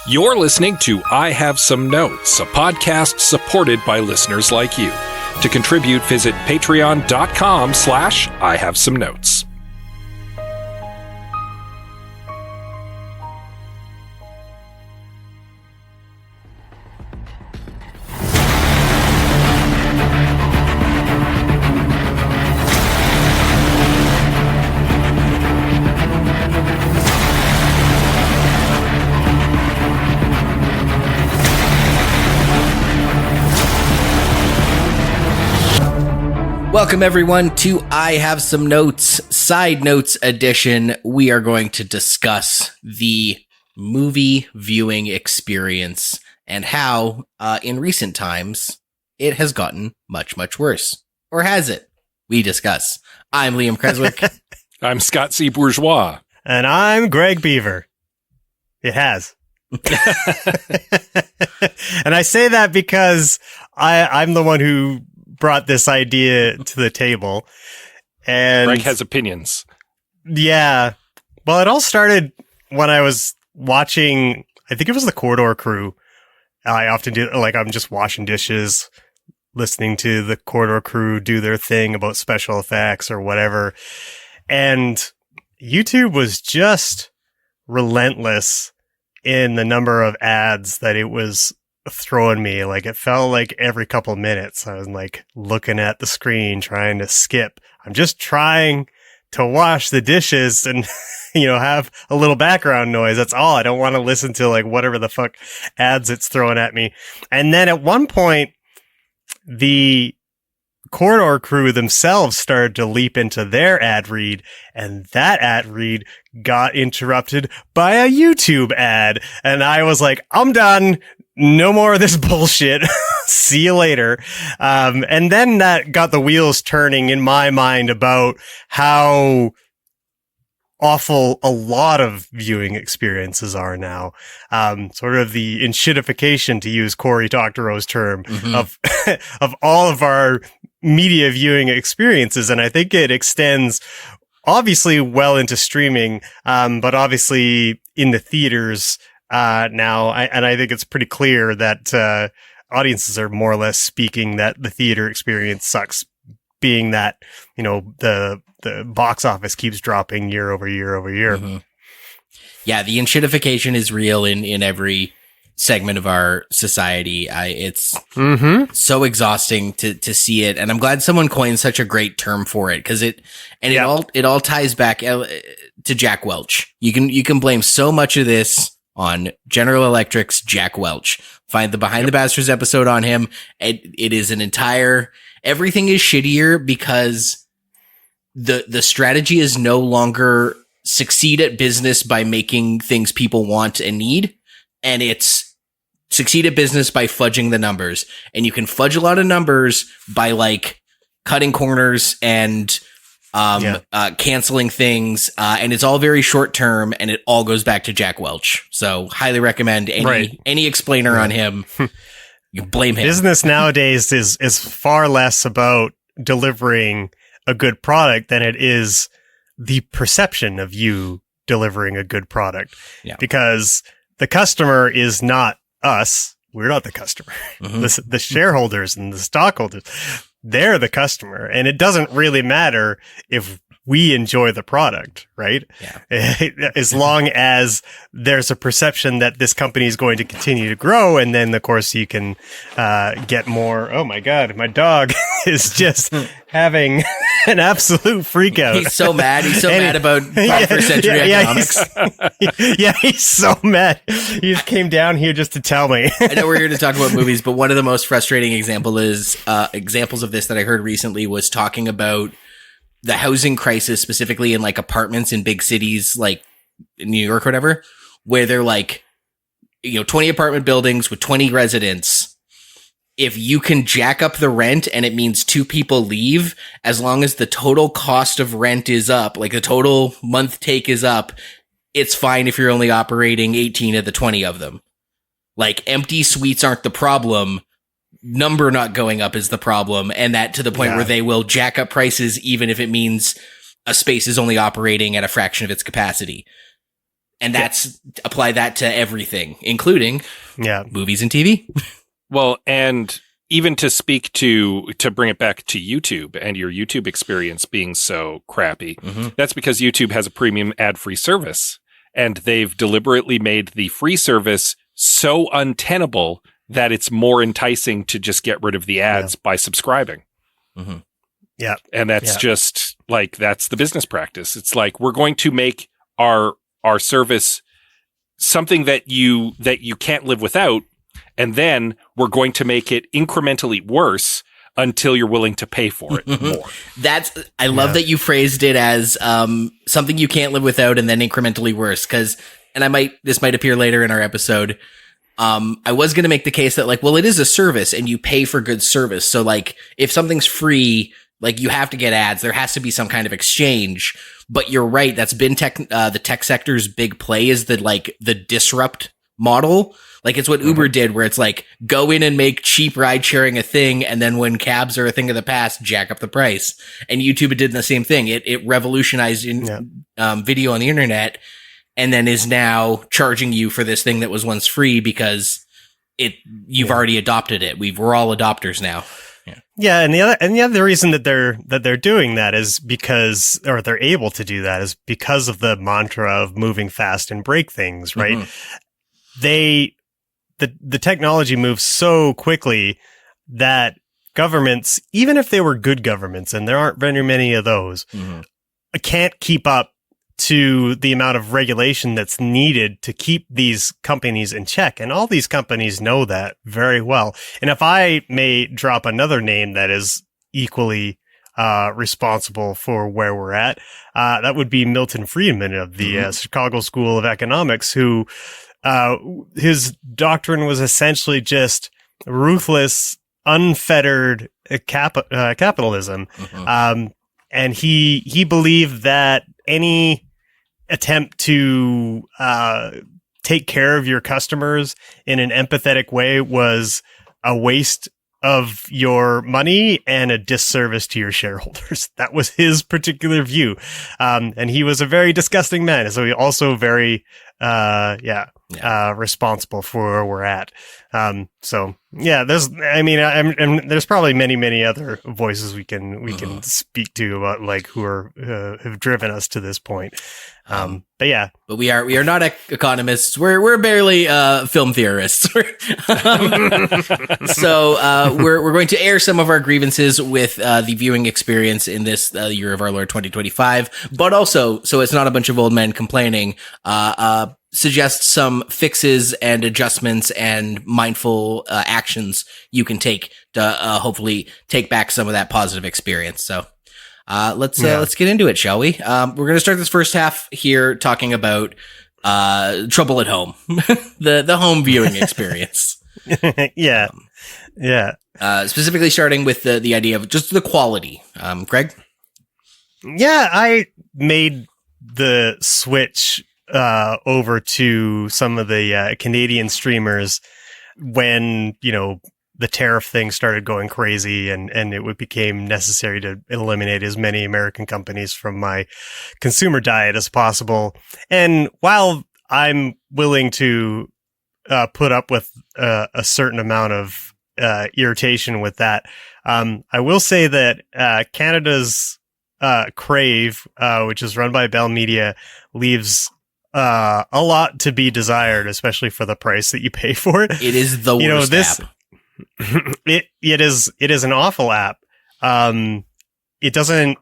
You're listening to I Have Some Notes, a podcast supported by listeners like you. To contribute, visit patreon.com/I Have Some Notes. Welcome, everyone, to I Have Some Notes, Side Notes edition. We are going to discuss the movie viewing experience and how, in recent times, it has gotten much, much worse. Or has it? We discuss. I'm Liam Creswick. I'm Scott C. Bourgeois. And I'm Greg Beaver. It has. And I say that because I'm the one who brought this idea to the table. And Greg has opinions. Yeah. Well, it all started when I was watching, I think it was the Corridor Crew. I often do, like, I'm just washing dishes, listening to the Corridor Crew do their thing about special effects or whatever. And YouTube was just relentless in the number of ads that it was throwing me. Like, it felt like every couple minutes I was like looking at the screen trying to skip. I'm just trying to wash the dishes and have a little background noise. That's all. I don't want to listen to like whatever the fuck ads it's throwing at me. And then at one point the Corridor Crew themselves started to leap into their ad read, and that ad read got interrupted by a YouTube ad. And I was like, I'm done. No more of this bullshit. See you later. And then that got the wheels turning in my mind about how awful a lot of viewing experiences are now. Sort of the enshittification, to use Cory Doctorow's term, of all of our media viewing experiences. And I think it extends obviously well into streaming, but obviously in the theaters now. I think it's pretty clear that audiences are more or less speaking that the theater experience sucks, being that, the box office keeps dropping year over year over year. Mm-hmm. Yeah, the enshittification is real in every segment of our society. It's so exhausting to see it, and I'm glad someone coined such a great term for it, because it all ties back to Jack Welch. You can blame so much of this on General Electric's Jack Welch. Find the Behind the Bastards episode on him. It is an entire, everything is shittier because the strategy is no longer succeed at business by making things people want and need, and it's succeed at business by fudging the numbers. And you can fudge a lot of numbers by like cutting corners and canceling things, and it's all very short term, and it all goes back to Jack Welch. So highly recommend any explainer on him. You blame him. Business nowadays is far less about delivering a good product than it is the perception of you delivering a good product. Yeah. Because the customer is not us. We're not the customer. The shareholders and the stockholders, they're the customer. And it doesn't really matter if we enjoy the product, right? Yeah. As long as there's a perception that this company is going to continue to grow. And then, of course, you can get more. Oh, my God, my dog is just having an absolute freak out. He's so mad. He's so mad about 21st century economics. He's so mad. He just came down here just to tell me. I know we're here to talk about movies, but one of the most frustrating examples of this that I heard recently was talking about the housing crisis, specifically in like apartments in big cities like in New York or whatever, where they're like, 20 apartment buildings with 20 residents. If you can jack up the rent and it means 2 people leave, as long as the total cost of rent is up, like the total month take is up, it's fine if you're only operating 18 of the 20 of them. Like, empty suites aren't the problem. Number not going up is the problem, and that to the point where they will jack up prices even if it means a space is only operating at a fraction of its capacity. And that's apply that to everything, including movies and TV. Well, and even to speak to bring it back to YouTube and your YouTube experience being so crappy, that's because YouTube has a premium ad-free service, and they've deliberately made the free service so untenable that it's more enticing to just get rid of the ads by subscribing. Yeah. And that's just like, that's the business practice. It's like, we're going to make our service something that you can't live without, and then we're going to make it incrementally worse until you're willing to pay for it more. I love that you phrased it as something you can't live without and then incrementally worse. This might appear later in our episode. I was going to make the case that, like, well, it is a service and you pay for good service. So, like, if something's free, like, you have to get ads. There has to be some kind of exchange. But you're right. That's been the tech sector's big play, is the disrupt model. Like, it's what Uber did, where it's like, go in and make cheap ride sharing a thing. And then when cabs are a thing of the past, jack up the price. And YouTube did the same thing. It revolutionized video on the internet, and then is now charging you for this thing that was once free because you've already adopted it. We're all adopters now. Yeah, and the other reason that they're doing that is because, or they're able to do that, is because of the mantra of moving fast and break things, right? The technology moves so quickly that governments, even if they were good governments, and there aren't very many of those, can't keep up to the amount of regulation that's needed to keep these companies in check. And all these companies know that very well. And if I may drop another name that is equally responsible for where we're at, that would be Milton Friedman of the Chicago School of Economics, who his doctrine was essentially just ruthless, unfettered capitalism. And he believed that any attempt to take care of your customers in an empathetic way was a waste of your money and a disservice to your shareholders. That was his particular view. And he was a very disgusting man. So he also very, responsible for where we're at. There's probably many other voices we can speak to about, like, who have driven us to this point. But we are not economists. We're barely film theorists. So we're going to air some of our grievances with the viewing experience in this year of our Lord 2025, but also, so it's not a bunch of old men complaining, suggest some fixes and adjustments and mindful actions you can take to hopefully take back some of that positive experience. So let's get into it, shall we? We're going to start this first half here talking about trouble at home, the home viewing experience. Specifically starting with the idea of just the quality. Greg? Yeah, I made the switch over to some of the Canadian streamers when, the tariff thing started going crazy and it became necessary to eliminate as many American companies from my consumer diet as possible. And while I'm willing to put up with a certain amount of irritation with that, I will say that Canada's Crave, which is run by Bell Media, leaves a lot to be desired, especially for the price that you pay for it. It is the worst app. It is an awful app. It doesn't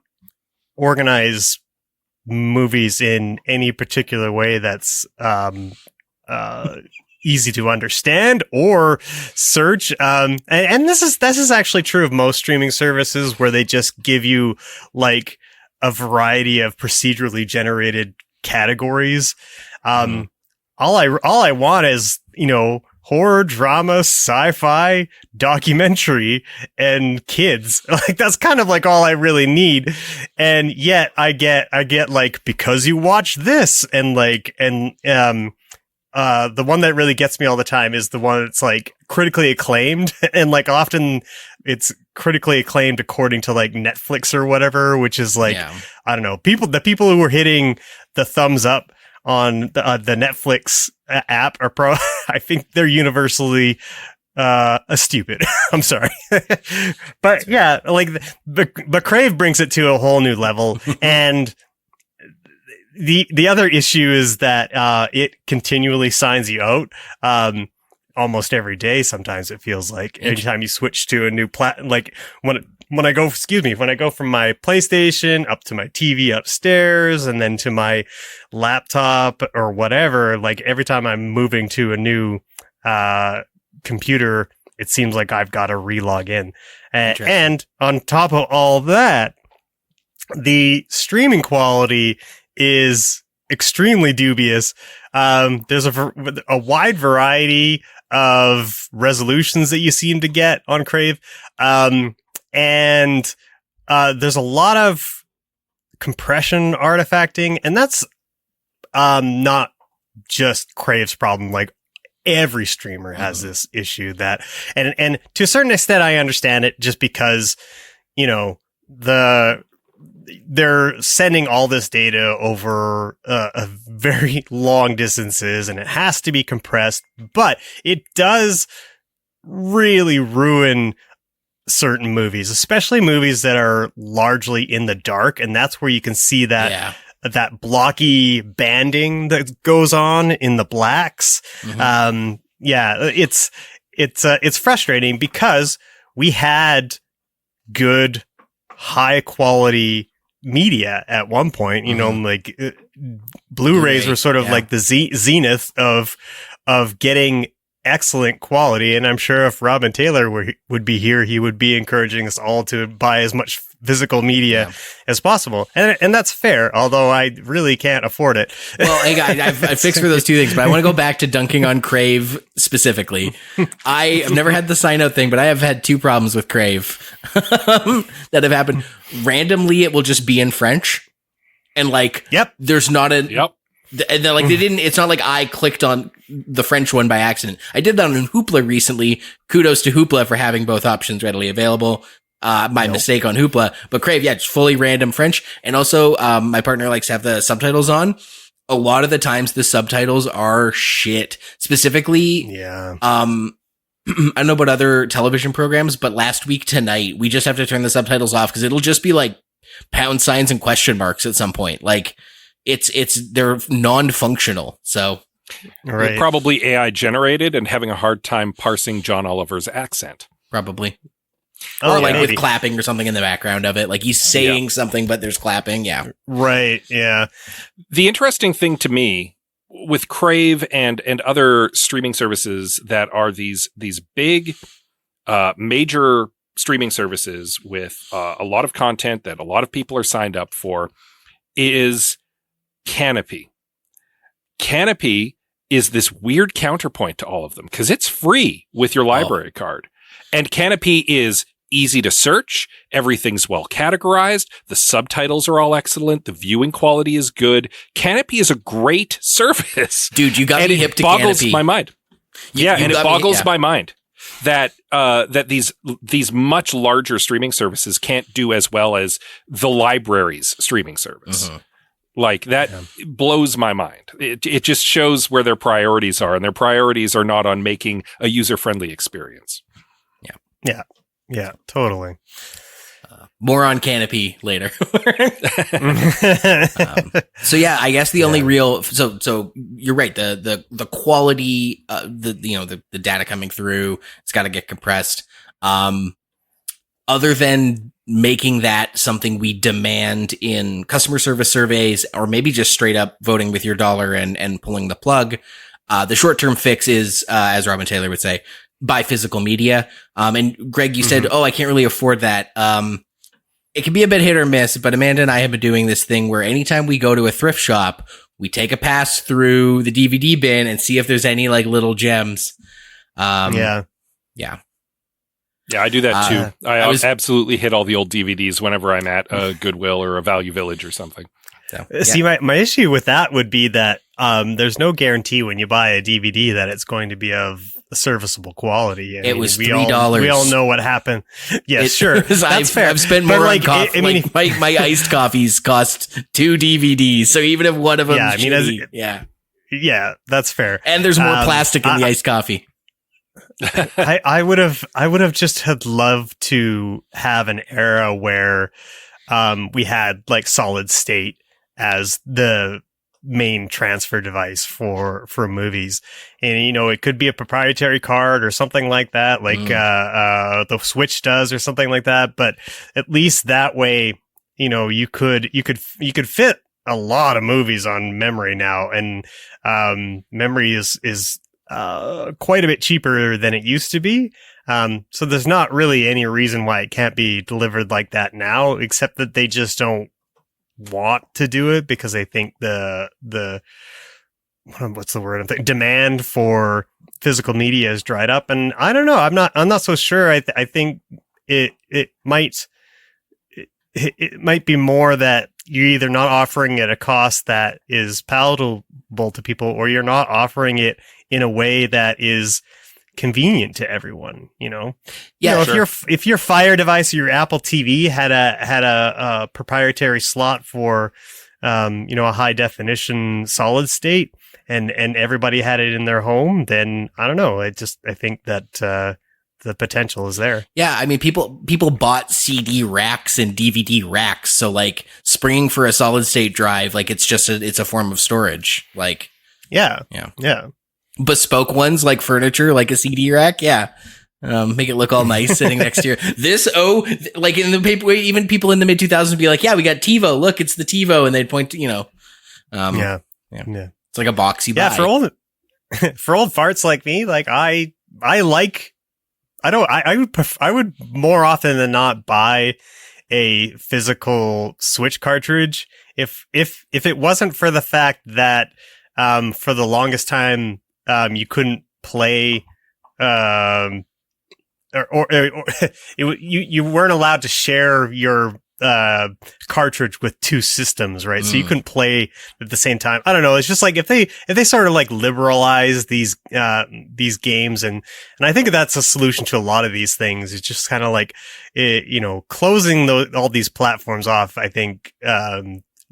organize movies in any particular way that's easy to understand or search. And this is actually true of most streaming services, where they just give you, like, a variety of procedurally generated categories. All I want is, horror, drama, sci-fi, documentary, and kids. Like, that's kind of like all I really need. And yet I get like, because you watch this, and the one that really gets me all the time is the one that's, like, critically acclaimed, and, like, often it's critically acclaimed according to, like, Netflix or whatever, which is like, I don't know, the people who are hitting the thumbs up the Netflix app are I think they're universally stupid. I'm sorry. But yeah, like the Crave brings it to a whole new level. And the other issue is that it continually signs you out almost every day. Sometimes it feels like anytime you switch to a new like when I go from my PlayStation up to my TV upstairs and then to my laptop or whatever, like every time I'm moving to a new computer, it seems like I've got to re-log in. And on top of all that, the streaming quality is extremely dubious. There's a wide variety of resolutions that you seem to get on Crave. And there's a lot of compression artifacting, and that's not just Crave's problem. Like every streamer has this issue and to a certain extent I understand it, just because, you know, they're sending all this data over a very long distances, and it has to be compressed, but it does really ruin certain movies, especially movies that are largely in the dark. And that's where you can see that blocky banding that goes on in the blacks. It's frustrating because we had good, high quality media at one point, you know, like Blu-rays were sort of like the zenith of getting excellent quality. And I'm sure if Robin Taylor would be here, he would be encouraging us all to buy as much physical media as possible. And that's fair, although I really can't afford it. Well, hey guys, I've fixed for those two things, but I want to go back to dunking on Crave specifically. I have never had the sign out thing, but I have had two problems with Crave that have happened. Randomly, it will just be in French. And like, there's not a, and then like they didn't, it's not like I clicked on the French one by accident. I did that on Hoopla recently. Kudos to Hoopla for having both options readily available. My mistake on Hoopla, but Crave, it's fully random French. And also, my partner likes to have the subtitles on. A lot of the times the subtitles are shit. Specifically, I don't know about other television programs, but Last Week Tonight, we just have to turn the subtitles off because it'll just be like pound signs and question marks at some point. Like they're non-functional. So. Right. They're probably AI generated and having a hard time parsing John Oliver's accent. Probably. Or like maybe with clapping or something in the background of it. Like he's saying something, but there's clapping. Yeah. Right. Yeah. The interesting thing to me with Crave and other streaming services that are these big, major streaming services with a lot of content that a lot of people are signed up for is Canopy. Canopy is this weird counterpoint to all of them because it's free with your library card. And Canopy is easy to search. Everything's well categorized. The subtitles are all excellent. The viewing quality is good. Canopy is a great service. Dude, you got me hip to Canopy. It boggles Canopy. my mind. And it boggles my mind that these much larger streaming services can't do as well as the library's streaming service. Like that blows my mind. It just shows where their priorities are, and their priorities are not on making a user-friendly experience. Yeah, totally. More on Canopy later. So yeah, I guess the only real, so you're right. The quality, the data coming through, it's got to get compressed. Other than making that something we demand in customer service surveys, or maybe just straight up voting with your dollar and pulling the plug, the short-term fix is, as Robin Taylor would say, buy physical media. And Greg, you said, I can't really afford that. It can be a bit hit or miss, but Amanda and I have been doing this thing where anytime we go to a thrift shop, we take a pass through the DVD bin and see if there's any like little gems. Yeah, I do that too. I absolutely hit all the old DVDs whenever I'm at a Goodwill or a Value Village or something. So, See, my issue with that would be that there's no guarantee when you buy a DVD that it's going to be of serviceable quality. It was $3. We all know what happened. Yes, sure. That's fair. I've spent more on coffee. My iced coffees cost 2 DVDs. So even if one of them yeah, that's fair. And there's more plastic in the iced coffee. I would have just had loved to have an era where we had like solid state as the main transfer device for movies, and it could be a proprietary card or something like that, like the Switch does or something like that. But at least that way, you could fit a lot of movies on memory now, and memory is quite a bit cheaper than it used to be. So there's not really any reason why it can't be delivered like that now, except that they just don't want to do it because they think what's the word I'm thinking, demand for physical media has dried up. And I don't know. I'm not so sure. I think it might be more that you're either not offering it at a cost that is palatable to people, or you're not offering it in a way that is convenient to everyone. Yeah, sure. If your Fire device or your Apple TV had a proprietary slot for a high definition solid state, and everybody had it in their home, then I don't know. I think that the potential is there. Yeah, I mean, people bought CD racks and DVD racks, so like springing for a solid state drive, like it's a form of storage. Like, yeah. Bespoke ones like furniture, like a CD rack. Yeah. Make it look all nice sitting next to your like in the paper, even people in the mid 2000s would be like, yeah, we got TiVo. Look, it's the TiVo. And they'd point to, yeah. It's like a boxy buy. Yeah. For old farts like me, like I would more often than not buy a physical Switch cartridge if it wasn't for the fact that, for the longest time, you couldn't play, you weren't allowed to share your cartridge with two systems, right? So you couldn't play at the same time. I don't know. It's just like if they sort of like liberalize these games, and I think that's a solution to a lot of these things. It's just kind of like closing all these platforms off. I think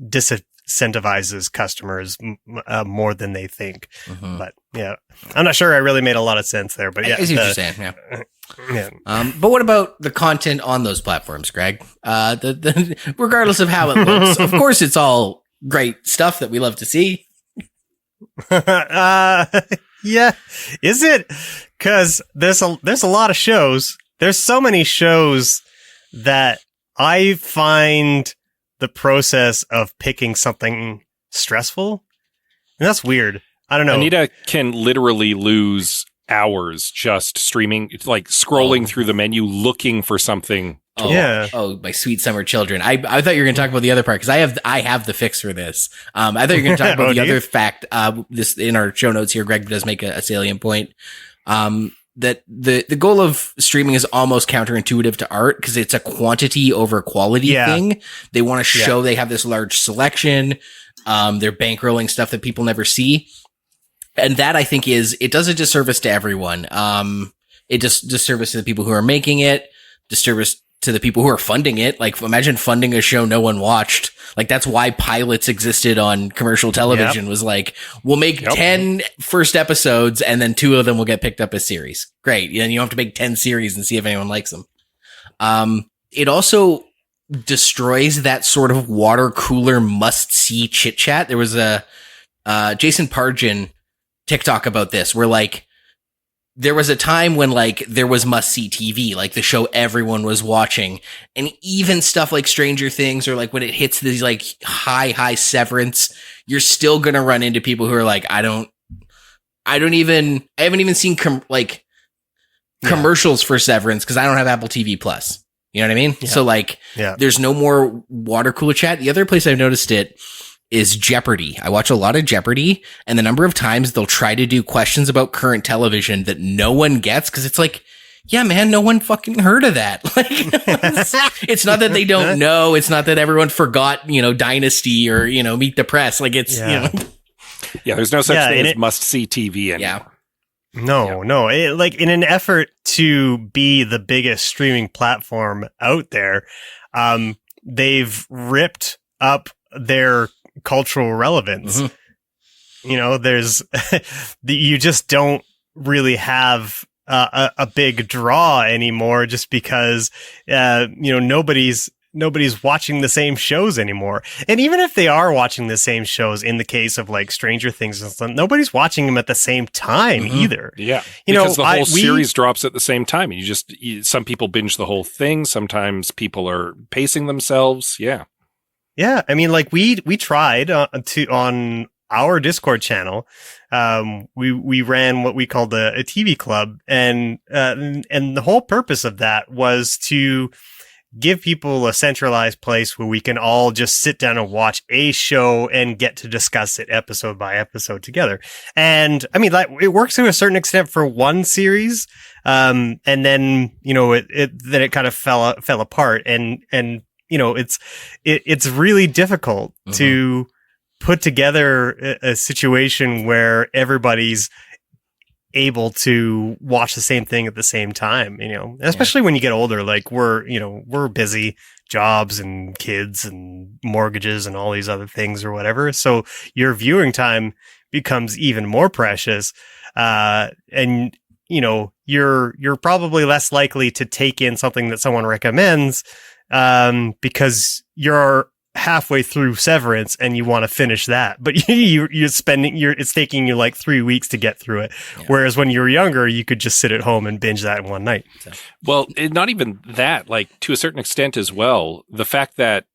disincentivizes customers more than they think. But yeah, I'm not sure I really made a lot of sense there, but yeah. I see what you're saying. Yeah. Yeah. But what about the content on those platforms, Greg? Regardless of how it looks, of course, it's all great stuff that we love to see. Yeah. Is it? Because there's a lot of shows. There's so many shows that I find the process of picking something stressful. And that's weird. I don't know. Anita can literally lose hours just streaming. It's like scrolling through the menu looking for something. My sweet summer children. I thought you were going to talk about the other part, because I have the fix for this. I thought you were going to talk about the other fact. This in our show notes here, Greg does make a salient point. That the goal of streaming is almost counterintuitive to art, because it's a quantity over quality thing. They want to show they have this large selection. They're bankrolling stuff that people never see. And that, I think, it does a disservice to everyone. It just disservice to the people who are making it, disservice to the people who are funding it. Like, imagine funding a show no one watched. Like, that's why pilots existed on commercial television, was like, we'll make 10 first episodes and then 2 of them will get picked up as series. Great. And you don't have to make 10 series and see if anyone likes them. It also destroys that sort of water cooler must see chit chat. There was a Jason Pargin TikTok about this, where like there was a time when like there was must see TV, like the show everyone was watching, and even stuff like Stranger Things, or like when it hits these like high Severance, you're still gonna run into people who are like, I haven't even seen commercials for Severance because I don't have Apple TV Plus. You know what I mean? Yeah. So like, there's no more water cooler chat. The other place I've noticed it is Jeopardy. I watch a lot of Jeopardy, and the number of times they'll try to do questions about current television that no one gets, because it's like, yeah, man, no one fucking heard of that. Like, it's not that they don't know. It's not that everyone forgot, Dynasty or, Meet the Press. Like, it's, Yeah, there's no such thing as must-see TV anymore. Yeah. No. Like in an effort to be the biggest streaming platform out there, they've ripped up their cultural relevance. You know, there's you just don't really have a big draw anymore, just because nobody's watching the same shows anymore. And even if they are watching the same shows, in the case of like Stranger Things and stuff, nobody's watching them at the same time either. Yeah. Because the whole series drops at the same time. And some people binge the whole thing. Sometimes people are pacing themselves. Yeah. Yeah. I mean, like we tried on our Discord channel. We ran what we called a TV club, and the whole purpose of that was to give people a centralized place where we can all just sit down and watch a show and get to discuss it episode by episode together. And I mean, like, it works to a certain extent for one series. And then, it kind of fell apart, and it's really difficult to put together a situation where everybody's able to watch the same thing at the same time, especially when you get older. Like we're busy, jobs and kids and mortgages and all these other things or whatever. So your viewing time becomes even more precious. And you're probably less likely to take in something that someone recommends, because you're halfway through Severance and you want to finish that, but it's taking you like 3 weeks to get through it. Yeah. Whereas when you were younger, you could just sit at home and binge that in one night. Well, not even that, like to a certain extent as well, the fact that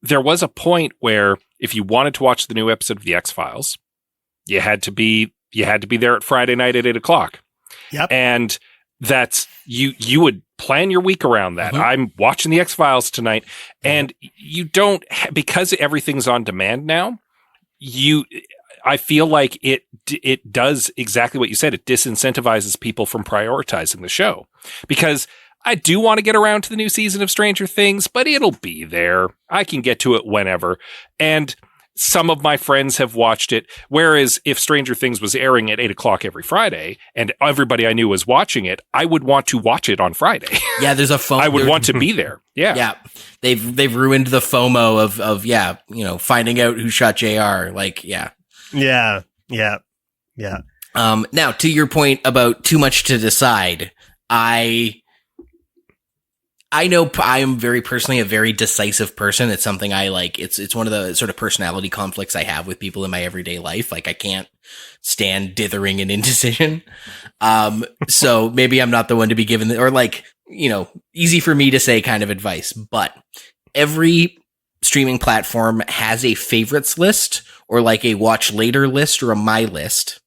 there was a point where if you wanted to watch the new episode of the X-Files, you had to be there at Friday night at 8:00. Yep. And that's you would plan your week around that. I'm watching the X-Files tonight, and you don't, because everything's on demand now. I feel like it does exactly what you said. It disincentivizes people from prioritizing the show, because I do want to get around to the new season of Stranger Things, but it'll be there. I can get to it whenever. And some of my friends have watched it. Whereas if Stranger Things was airing at 8:00 every Friday and everybody I knew was watching it, I would want to watch it on Friday. Yeah, there's a FOMO. I would want to be there. Yeah. Yeah. They've ruined the FOMO of finding out who shot JR. Like, yeah. Yeah. Now to your point about too much to decide, I know I am very personally a very decisive person. It's something I like. It's one of the sort of personality conflicts I have with people in my everyday life. Like, I can't stand dithering and indecision. So maybe I'm not the one to be given easy for me to say kind of advice, but every streaming platform has a favorites list or like a watch later list or a my list.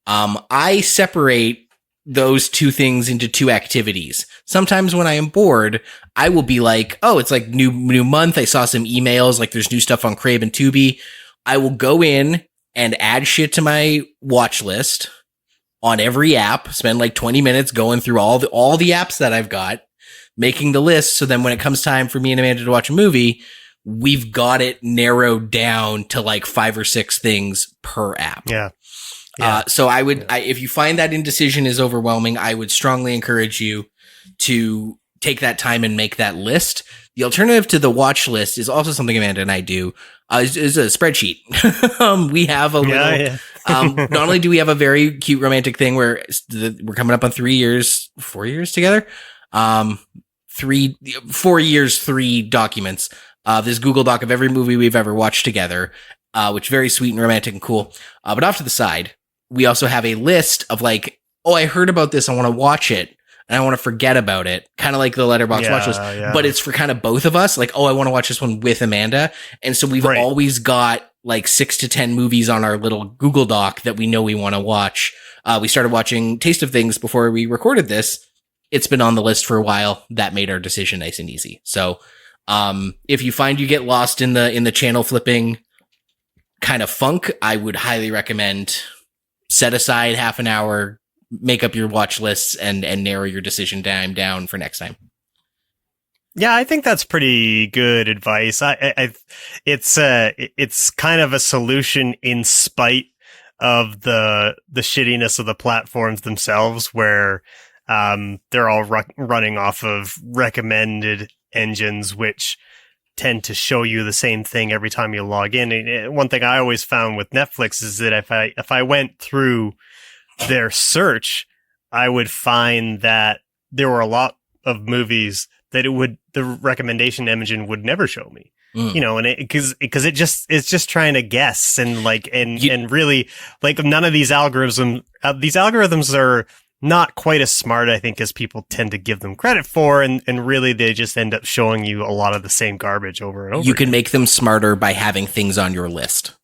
I separate those two things into two activities. Sometimes when I am bored, I will be like, oh, it's like new month. I saw some emails, like there's new stuff on Crave and Tubi. I will go in and add shit to my watch list on every app, spend like 20 minutes going through all the apps that I've got, making the list. So then when it comes time for me and Amanda to watch a movie, we've got it narrowed down to like 5 or 6 things per app. Yeah. So if you find that indecision is overwhelming, I would strongly encourage you to take that time and make that list. The alternative to the watch list is also something Amanda and I do, is a spreadsheet. We have a little, not only do we have a very cute romantic thing where we're coming up on 4 years together. 4 years, 3 documents, this Google Doc of every movie we've ever watched together, which is very sweet and romantic and cool. But off to the side, we also have a list of like, oh, I heard about this. I want to watch it and I want to forget about it. Kind of like the Letterboxd watch list, but it's for kind of both of us. Like, oh, I want to watch this one with Amanda. And so we've always got like 6 to 10 movies on our little Google Doc that we know we want to watch. We started watching Taste of Things before we recorded this. It's been on the list for a while. That made our decision nice and easy. So, if you find you get lost in the channel flipping kind of funk, I would highly recommend set aside half an hour, make up your watch lists and narrow your decision time down for next time. Yeah, I think that's pretty good advice. It's kind of a solution in spite of the shittiness of the platforms themselves, where they're all running off of recommended engines, which tend to show you the same thing every time you log in. And one thing I always found with Netflix is that if I went through their search, I would find that there were a lot of movies that the recommendation engine would never show me. You know, and because it's just trying to guess and really, like, none of these algorithms are not quite as smart, I think, as people tend to give them credit for, and really they just end up showing you a lot of the same garbage over and over. You can make them smarter by having things on your list.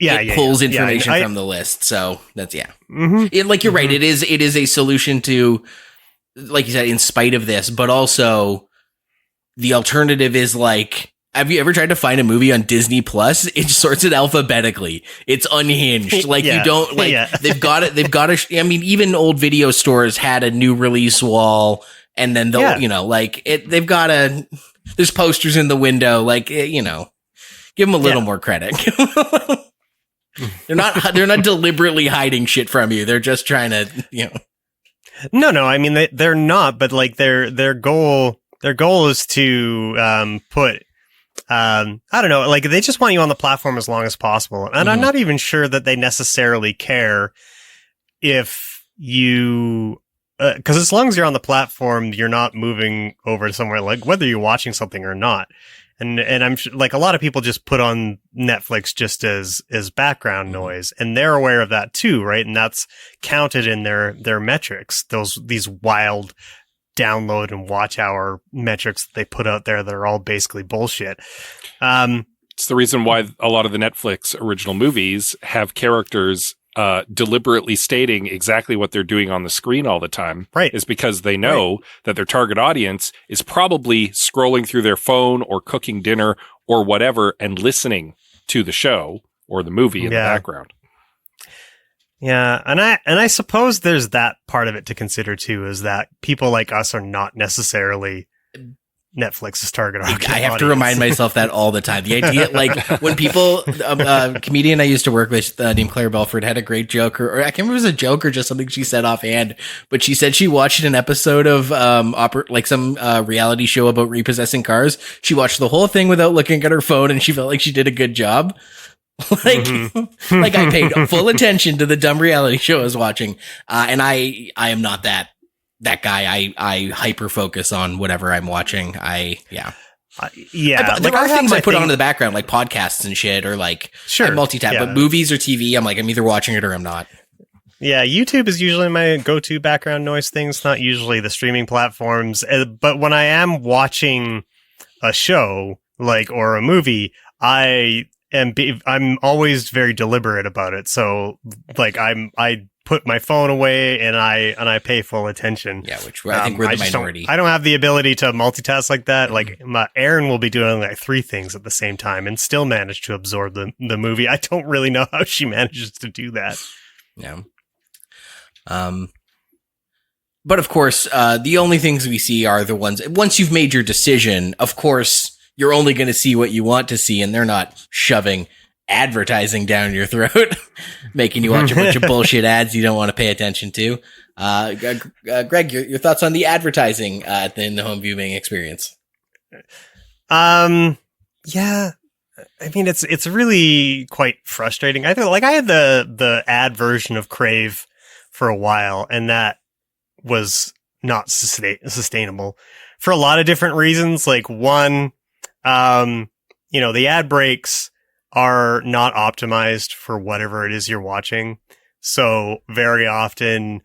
It pulls information from the list, so that's like, you're right. It is a solution to, like you said, in spite of this, but also the alternative is, like, have you ever tried to find a movie on Disney Plus? It sorts it alphabetically. It's unhinged. Like, you don't, like, they've got it. I mean, even old video stores had a new release wall, and then they'll, you know, like, they've got there's posters in the window, like, you know, give them a little more credit. They're not deliberately hiding shit from you. They're just trying to, you know. No, I mean, they're not, but, like, their goal is to put, I don't know, like, they just want you on the platform as long as possible. And I'm not even sure that they necessarily care if you, because as long as you're on the platform, you're not moving over to somewhere, like, whether you're watching something or not. And I'm like, a lot of people just put on Netflix just as background noise, and they're aware of that too, right? And that's counted in their metrics. These wild download and watch hour metrics that they put out there that are all basically bullshit. It's the reason why a lot of the Netflix original movies have characters deliberately stating exactly what they're doing on the screen all the time. Right. Is because they know that their target audience is probably scrolling through their phone or cooking dinner or whatever and listening to the show or the movie in the background. Yeah, and I suppose there's that part of it to consider too, is that people like us are not necessarily Netflix's target audience. I have to remind myself that all the time. The idea, like, when people, a comedian I used to work with named Claire Belford had a great joke, or I can't remember if it was a joke or just something she said offhand, but she said she watched an episode of some reality show about repossessing cars. She watched the whole thing without looking at her phone, and she felt like she did a good job. Like, like, I paid full attention to the dumb reality show I was watching, and I am not that guy. I hyper focus on whatever I'm watching. There are things I put on in the background, like podcasts and shit, or like, I multitap. But movies or TV, I'm either watching it or I'm not. Yeah, YouTube is usually my go-to background noise thing. It's not usually the streaming platforms, but when I am watching a show, like, or a movie, I'm always very deliberate about it. So, like, I put my phone away and I pay full attention. Yeah, which I think we're the minority. I don't have the ability to multitask like that. Like, Erin will be doing like 3 things at the same time and still manage to absorb the movie. I don't really know how she manages to do that. Yeah. But of course, the only things we see are the ones, once you've made your decision, of course, you're only going to see what you want to see, and they're not shoving advertising down your throat, making you watch a bunch of bullshit ads you don't want to pay attention to. Greg, your thoughts on the advertising in the home viewing experience? Yeah, I mean, it's really quite frustrating. I had the ad version of Crave for a while, and that was not sustainable for a lot of different reasons. Like, one, the ad breaks are not optimized for whatever it is you're watching. So very often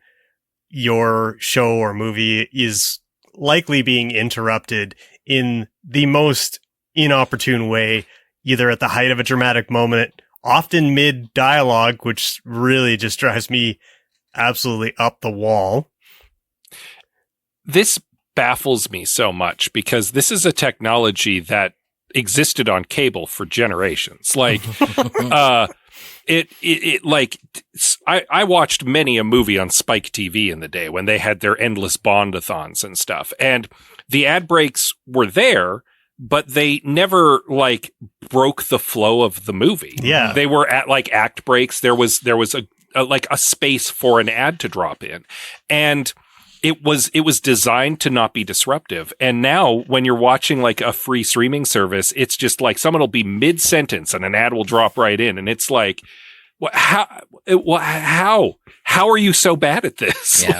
your show or movie is likely being interrupted in the most inopportune way, either at the height of a dramatic moment, often mid dialogue, which really just drives me absolutely up the wall. This baffles me so much because this is a technology that existed on cable for generations. Like, I watched many a movie on Spike TV in the day when they had their endless Bond-a-thons and stuff. And the ad breaks were there, but they never like broke the flow of the movie. Yeah. They were at like act breaks. There was a space for an ad to drop in. And it was designed to not be disruptive. And now when you're watching like a free streaming service, it's just like someone will be mid-sentence and an ad will drop right in. And it's like, how are you so bad at this? Yeah.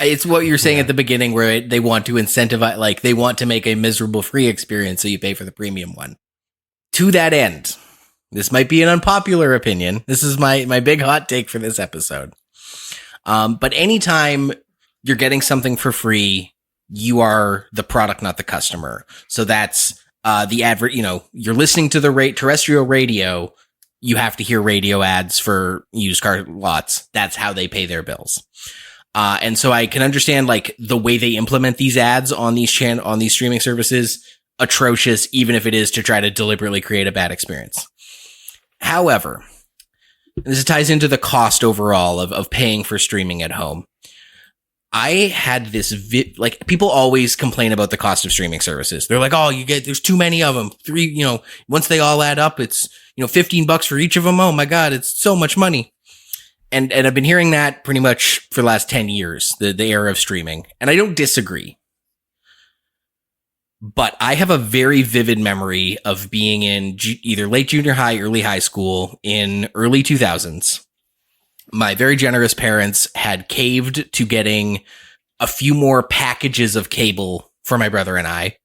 It's what you're saying at the beginning where they want to incentivize, like they want to make a miserable free experience. So you pay for the premium one. To that end, this might be an unpopular opinion. This is my big hot take for this episode. But anytime you're getting something for free, you are the product, not the customer. So that's the advert. You're listening to the terrestrial radio. You have to hear radio ads for used car lots. That's how they pay their bills. And so I can understand like the way they implement these ads on these streaming services, atrocious, even if it is to try to deliberately create a bad experience. However, this ties into the cost overall of paying for streaming at home. I had this like people always complain about the cost of streaming services. They're like, oh, there's too many of them. Once they all add up, it's, $15 for each of them. Oh my God, it's so much money. And I've been hearing that pretty much for the last 10 years, the era of streaming. And I don't disagree. But I have a very vivid memory of being in either late junior high, early high school in early 2000s. My very generous parents had caved to getting a few more packages of cable for my brother and I,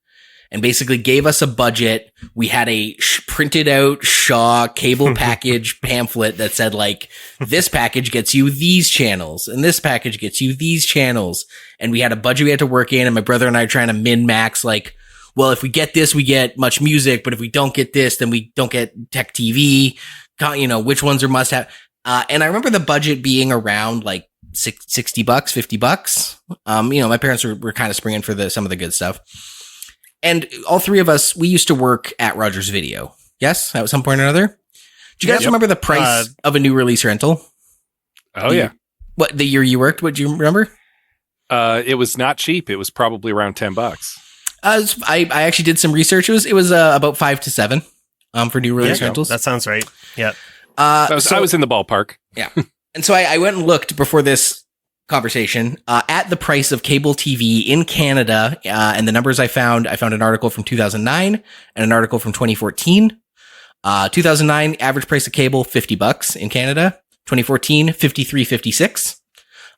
and basically gave us a budget. We had a printed out Shaw cable package pamphlet that said like, this package gets you these channels and this package gets you these channels. And we had a budget we had to work in, and my brother and I are trying to min-max like, well, if we get this, we get much music, but if we don't get this, then we don't get tech TV, which ones are must have. And I remember the budget being around like $60, $50. My parents were kind of springing for some of the good stuff. And all three of us, we used to work at Rogers Video. Yes, at some point or another. Do you guys remember the price of a new release rental? Oh, yeah. What, the year you worked? What do you remember? It was not cheap. It was probably around $10. I actually did some research. It was about 5 to 7 for new release rentals. That sounds right. Yeah. I was in the ballpark. Yeah. And so I went and looked before this conversation at the price of cable TV in Canada. And the numbers I found an article from 2009 and an article from 2014. 2009 average price of cable, $50 in Canada. 2014, $53.56.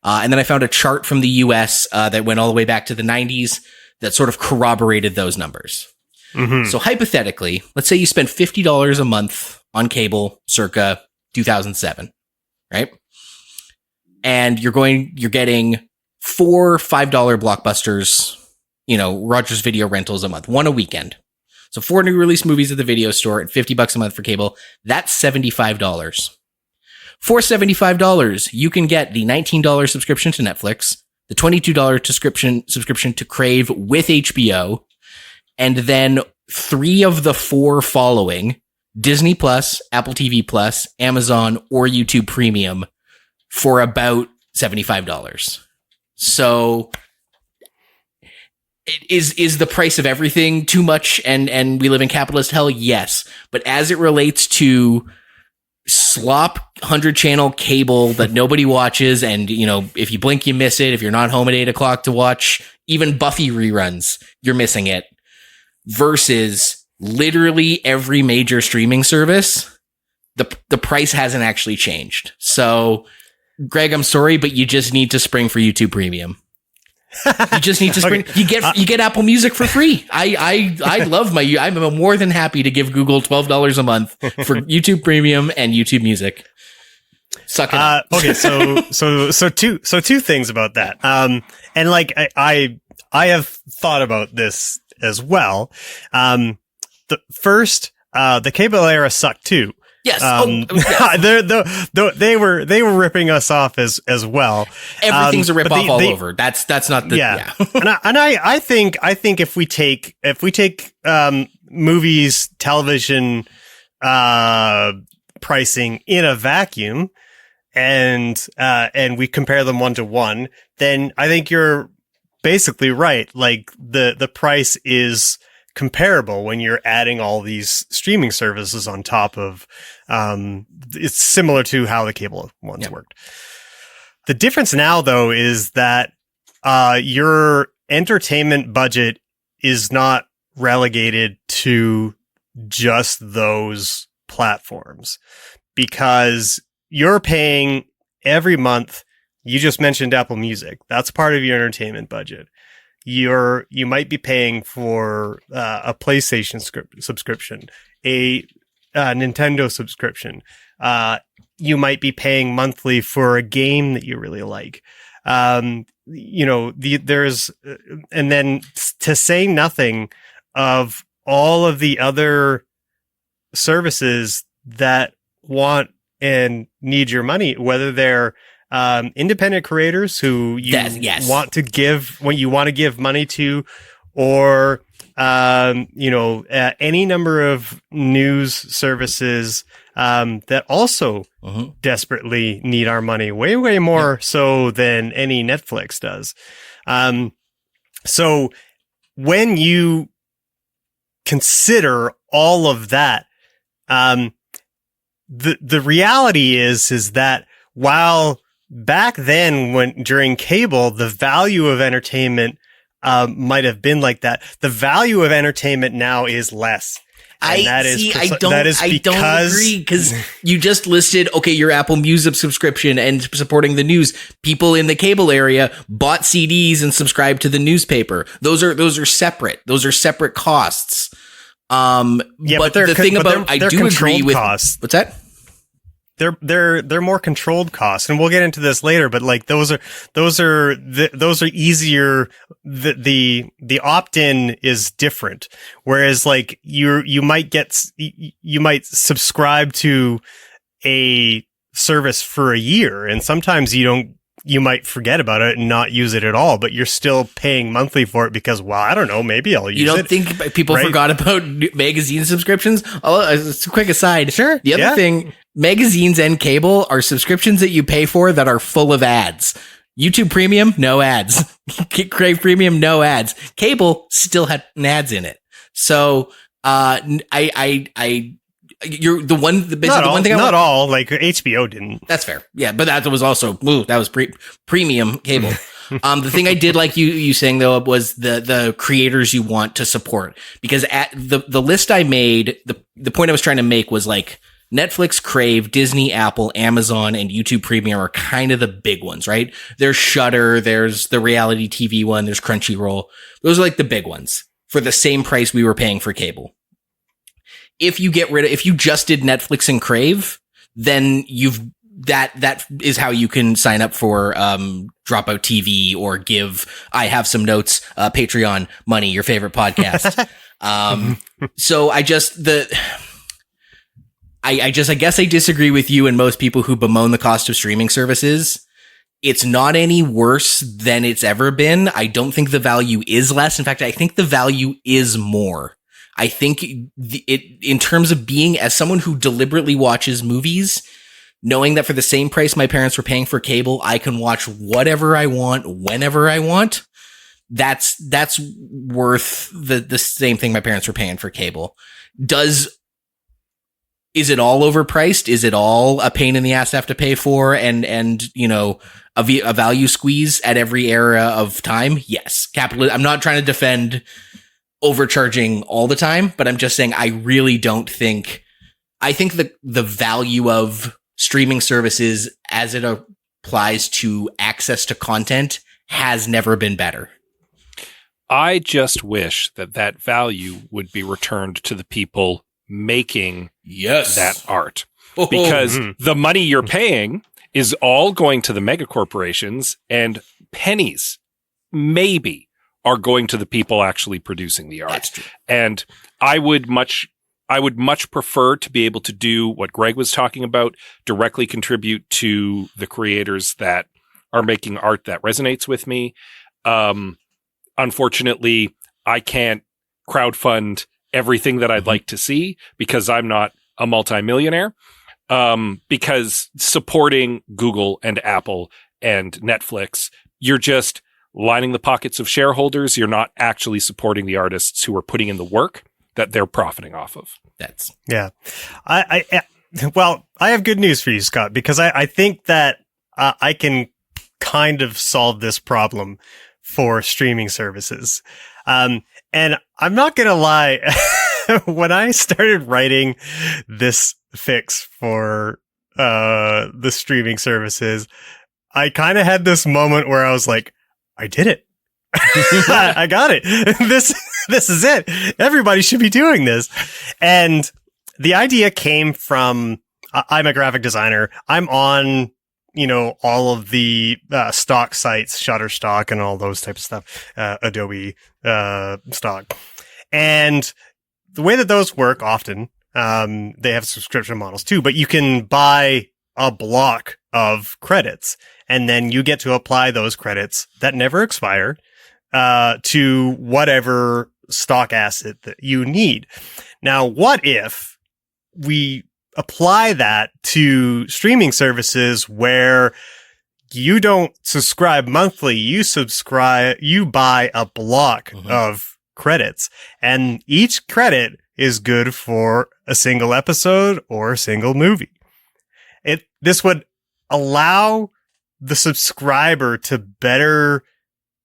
And then I found a chart from the US that went all the way back to the 90s that sort of corroborated those numbers. Mm-hmm. So hypothetically, let's say you spend $50 a month on cable circa 2007, right? And you're getting 4 $5 blockbusters, Rogers Video rentals a month, one a weekend. So 4 new release movies at the video store at $50 a month for cable. That's $75. For $75, you can get the $19 subscription to Netflix, the $22 subscription to Crave with HBO, and then 3 of the 4 following: Disney Plus, Apple TV Plus, Amazon, or YouTube Premium for about $75. So is the price of everything too much and we live in capitalist hell? Yes. But as it relates to slop 100 channel cable that nobody watches, and if you blink you miss it, if you're not home at 8 o'clock to watch even Buffy reruns, you're missing it, versus literally every major streaming service, the price hasn't actually changed. So Greg, I'm sorry, but you just need to spring for YouTube Premium. You just need to spring. Okay. You get Apple Music for free. I love I'm more than happy to give Google $12 a month for YouTube Premium and YouTube Music. Suck it up. Okay, so two things about that. And like I have thought about this as well. The first, the cable era sucked too. Yes. Yes. They were ripping us off as well. Everything's a rip off all over. That's not the, yeah. I think if we take movies, television, pricing in a vacuum and we compare them 1-to-1, then I think you're basically right. Like the price is comparable when you're adding all these streaming services on top of, it's similar to how the cable ones worked. The difference now, though, is that your entertainment budget is not relegated to just those platforms, because you're paying every month. You just mentioned Apple Music. That's part of your entertainment budget. You might be paying for a PlayStation subscription, a Nintendo subscription. You might be paying monthly for a game that you really like. There's, and then to say nothing of all of the other services that want and need your money, whether they're independent creators who you want to give money to, or any number of news services that also desperately need our money, way more so than any Netflix does. So when you consider all of that, the reality is that while back then, during cable, the value of entertainment might have been like that, the value of entertainment now is less. I don't agree, because you just listed, your Apple Music subscription and supporting the news. People in the cable area bought CDs and subscribed to the newspaper. Those are separate. Those are separate costs. But the thing about, I do agree with costs. What's that? They're more controlled costs, and we'll get into this later. But like those are easier. The opt-in is different. Whereas like you might subscribe to a service for a year, and sometimes you might forget about it and not use it at all, but you're still paying monthly for it because, well, I don't know, maybe I'll use it. You don't think people forgot about magazine subscriptions? It's a quick aside. Sure. The other thing, magazines and cable are subscriptions that you pay for that are full of ads. YouTube Premium, no ads. Crave Premium, no ads. Cable still had ads in it. So, you're the one. Basically, the one thing. Not all. Like HBO didn't. That's fair. Yeah, but that was also that was premium cable. The thing I did like you saying though was the creators you want to support, because at the list I made, the point I was trying to make was like Netflix, Crave, Disney, Apple, Amazon, and YouTube Premium are kind of the big ones, right? There's Shudder, there's the reality TV one, there's Crunchyroll. Those are like the big ones for the same price we were paying for cable. If you just did Netflix and Crave, then that is how you can sign up for Dropout TV or give I Have Some Notes Patreon money, your favorite podcast. So I guess I disagree with you and most people who bemoan the cost of streaming services. It's not any worse than it's ever been. I don't think the value is less. In fact, I think the value is more. I think in terms of being, as someone who deliberately watches movies, knowing that for the same price my parents were paying for cable, I can watch whatever I want, whenever I want. That's worth the same thing my parents were paying for cable. Is it all overpriced? Is it all a pain in the ass to have to pay for and a value squeeze at every era of time? Yes. I'm not trying to defend overcharging all the time, but I'm just saying I really don't think. I think the value of streaming services as it applies to access to content has never been better. I just wish that value would be returned to the people making that art. Because the money you're paying is all going to the mega corporations, and pennies, maybe, are going to the people actually producing the art. And I would much prefer to be able to do what Greg was talking about, directly contribute to the creators that are making art that resonates with me. Unfortunately, I can't crowdfund everything that I'd like to see because I'm not a multimillionaire. Because supporting Google and Apple and Netflix, you're just lining the pockets of shareholders. You're not actually supporting the artists who are putting in the work that they're profiting off of. Yeah. Well, I have good news for you, Scott, because I think that I can kind of solve this problem for streaming services. And I'm not going to lie. When I started writing this fix for the streaming services, I kind of had this moment where I was like, I did it. I got it. This is it. Everybody should be doing this. And the idea came from, I'm a graphic designer. I'm on, all of the stock sites, Shutterstock and all those types of stuff, Adobe stock. And the way that those work often, they have subscription models too, but you can buy a block of credits and then you get to apply those credits that never expire to whatever stock asset that you need. Now, what if we apply that to streaming services where you don't subscribe monthly, you buy a block of credits, and each credit is good for a single episode or a single movie. This would allow the subscriber to better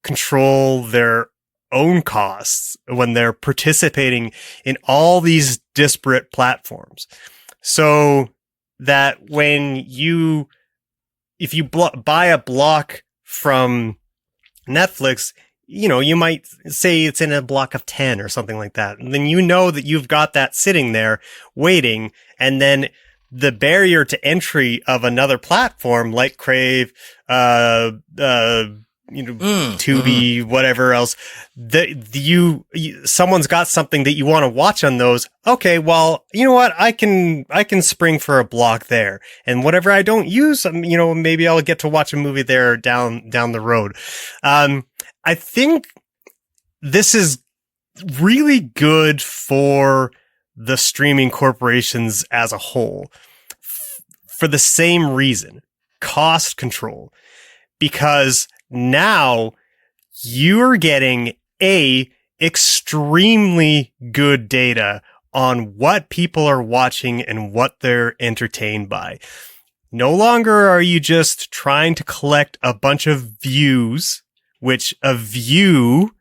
control their own costs when they're participating in all these disparate platforms. So that if you buy a block from Netflix, you might say it's in a block of 10 or something like that. And then that you've got that sitting there waiting. And then the barrier to entry of another platform like Crave, Tubi, whatever else, someone's got something that you want to watch on those. Okay, well, you know what? I can spring for a block there, and whatever I don't use, maybe I'll get to watch a movie there down the road. I think this is really good for the streaming corporations as a whole for the same reason, cost control, because now you're getting extremely good data on what people are watching and what they're entertained by. No longer are you just trying to collect a bunch of views, which a view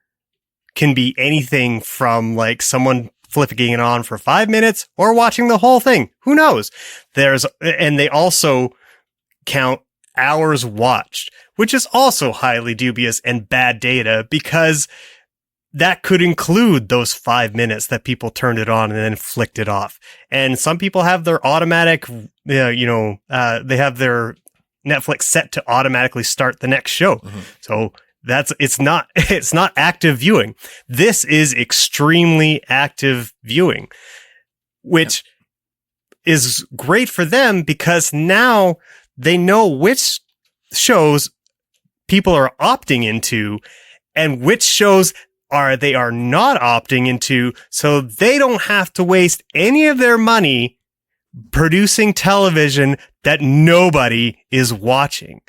can be anything from like someone flipping it on for 5 minutes or watching the whole thing. Who knows? And they also count hours watched, which is also highly dubious and bad data because that could include those 5 minutes that people turned it on and then flicked it off. And some people have their automatic, they have their Netflix set to automatically start the next show. Mm-hmm. So it's not active viewing. This is extremely active viewing, which is great for them because now they know which shows people are opting into and which shows they are not opting into, so they don't have to waste any of their money producing television that nobody is watching.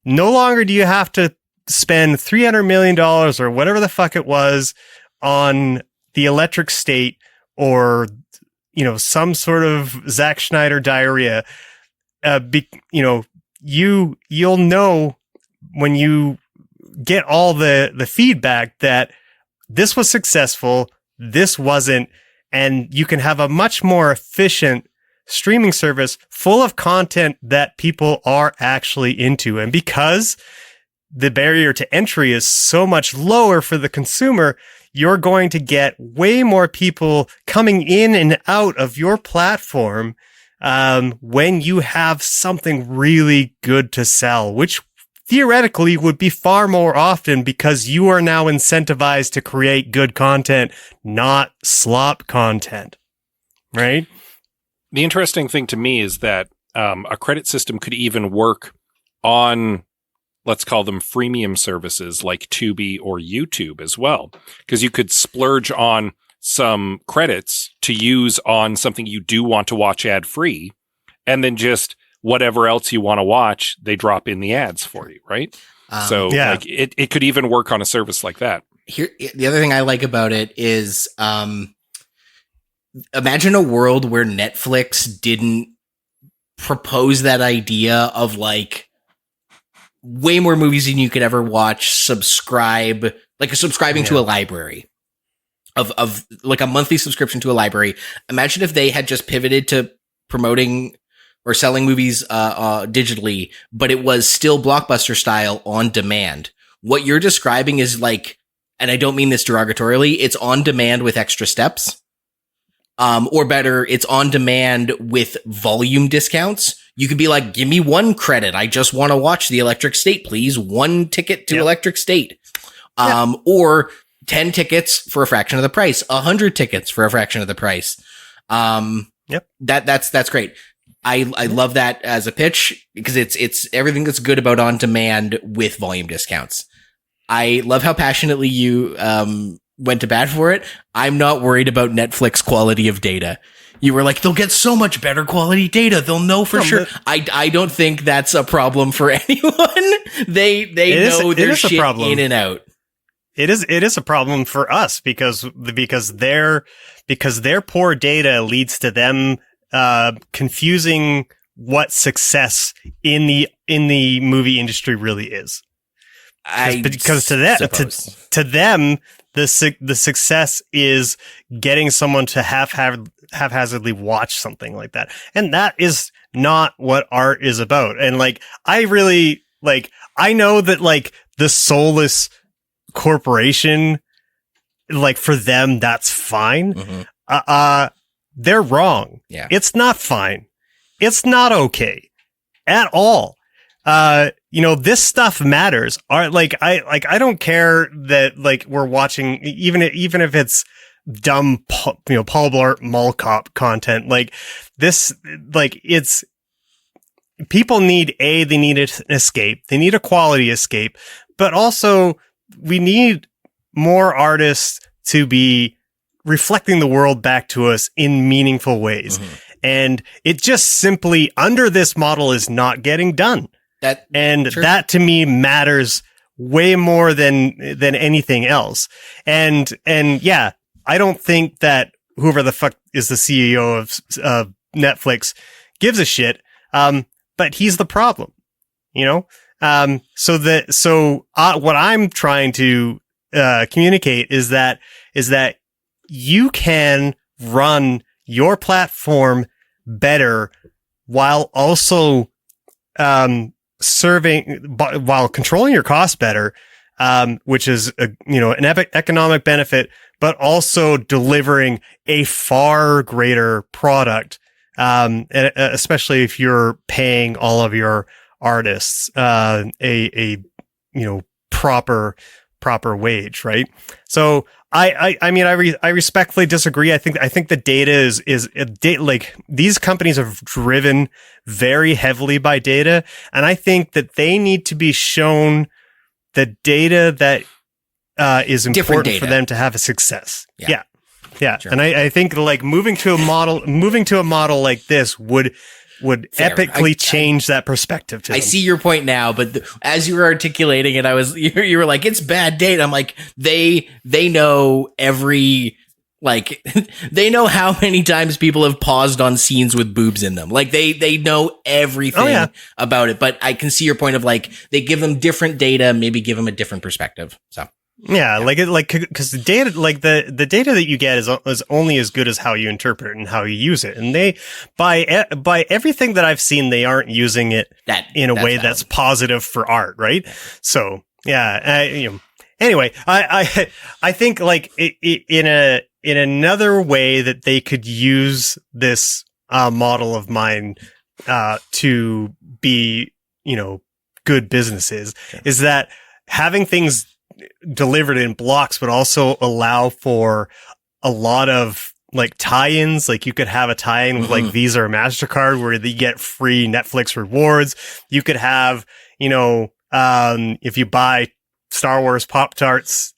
No longer do you have to spend $300 million or whatever the fuck it was on the electric state or, some sort of Zack Schneider diarrhea. You'll know when you get all the feedback that this was successful, this wasn't, and you can have a much more efficient streaming service full of content that people are actually into. And because the barrier to entry is so much lower for the consumer, you're going to get way more people coming in and out of your platform when you have something really good to sell, which theoretically would be far more often because you are now incentivized to create good content, not slop content, right? The interesting thing to me is that a credit system could even work on, let's call them freemium services like Tubi or YouTube as well, because you could splurge on some credits to use on something you do want to watch ad free, and then just whatever else you want to watch, they drop in the ads for you, right? Like it could even work on a service like that. Here, the other thing I like about it is, imagine a world where Netflix didn't propose that idea of like way more movies than you could ever watch, subscribing to a library of like a monthly subscription to a library. Imagine if they had just pivoted to promoting or selling movies digitally, but it was still Blockbuster style on demand. What you're describing is like, and I don't mean this derogatorily, it's on demand with extra steps. Or better, it's on demand with volume discounts. You could be like, give me 1 credit. I just want to watch The Electric State, please. 1 ticket to Electric State. Or 10 tickets for a fraction of the price. 100 tickets for a fraction of the price. That's great. I love that as a pitch because it's everything that's good about on demand with volume discounts. I love how passionately you went to bat for it. I'm not worried about Netflix quality of data. You were like, they'll get so much better quality data. They'll know for sure. I don't think that's a problem for anyone. They know their shit in and out. It is a problem for us because their poor data leads to them confusing what success in the movie industry really is. Because to them the success is getting someone to haphazardly watch something like that, and that is not what art is about. And like, I really like, I know that like the soulless corporation, like for them that's fine. They're wrong. Yeah, it's not fine. It's not okay at all. This stuff matters. I don't care that like we're watching, even if it's dumb, Paul Blart Mall Cop content. Like this, like it's people need they need an escape. They need a quality escape, but also we need more artists to be reflecting the world back to us in meaningful ways. And it just simply under this model is not getting done. That to me matters way more than anything else. And yeah, I don't think that whoever the fuck is the CEO of Netflix gives a shit. But he's the problem, So what I'm trying to communicate is that you can run your platform better while also while controlling your costs better, which is an economic benefit, but also delivering a far greater product, especially if you're paying all of your artists a proper wage, right? So I respectfully disagree. I think the data is like these companies are driven very heavily by data, and I think that they need to be shown the data that is important for them to have a success. Yeah. Sure. And I think like moving to a model like this would epically change that perspective to them. I see your point now, but as you were articulating it, you were like, it's bad data. I'm like, they know they know how many times people have paused on scenes with boobs in them. Like they know everything about it, but I can see your point of like, they give them different data, maybe give them a different perspective. So. Yeah, because the data, like the data that you get is only as good as how you interpret it and how you use it. And they, by everything that I've seen, they aren't using it in a way that's positive for art, right? So yeah, anyway, I think like in another way that they could use this model of mine to be good businesses is that having things delivered in blocks would also allow for a lot of like tie-ins. Like you could have a tie-in with like Visa or MasterCard where you get free Netflix rewards. You could have, if you buy Star Wars Pop-Tarts,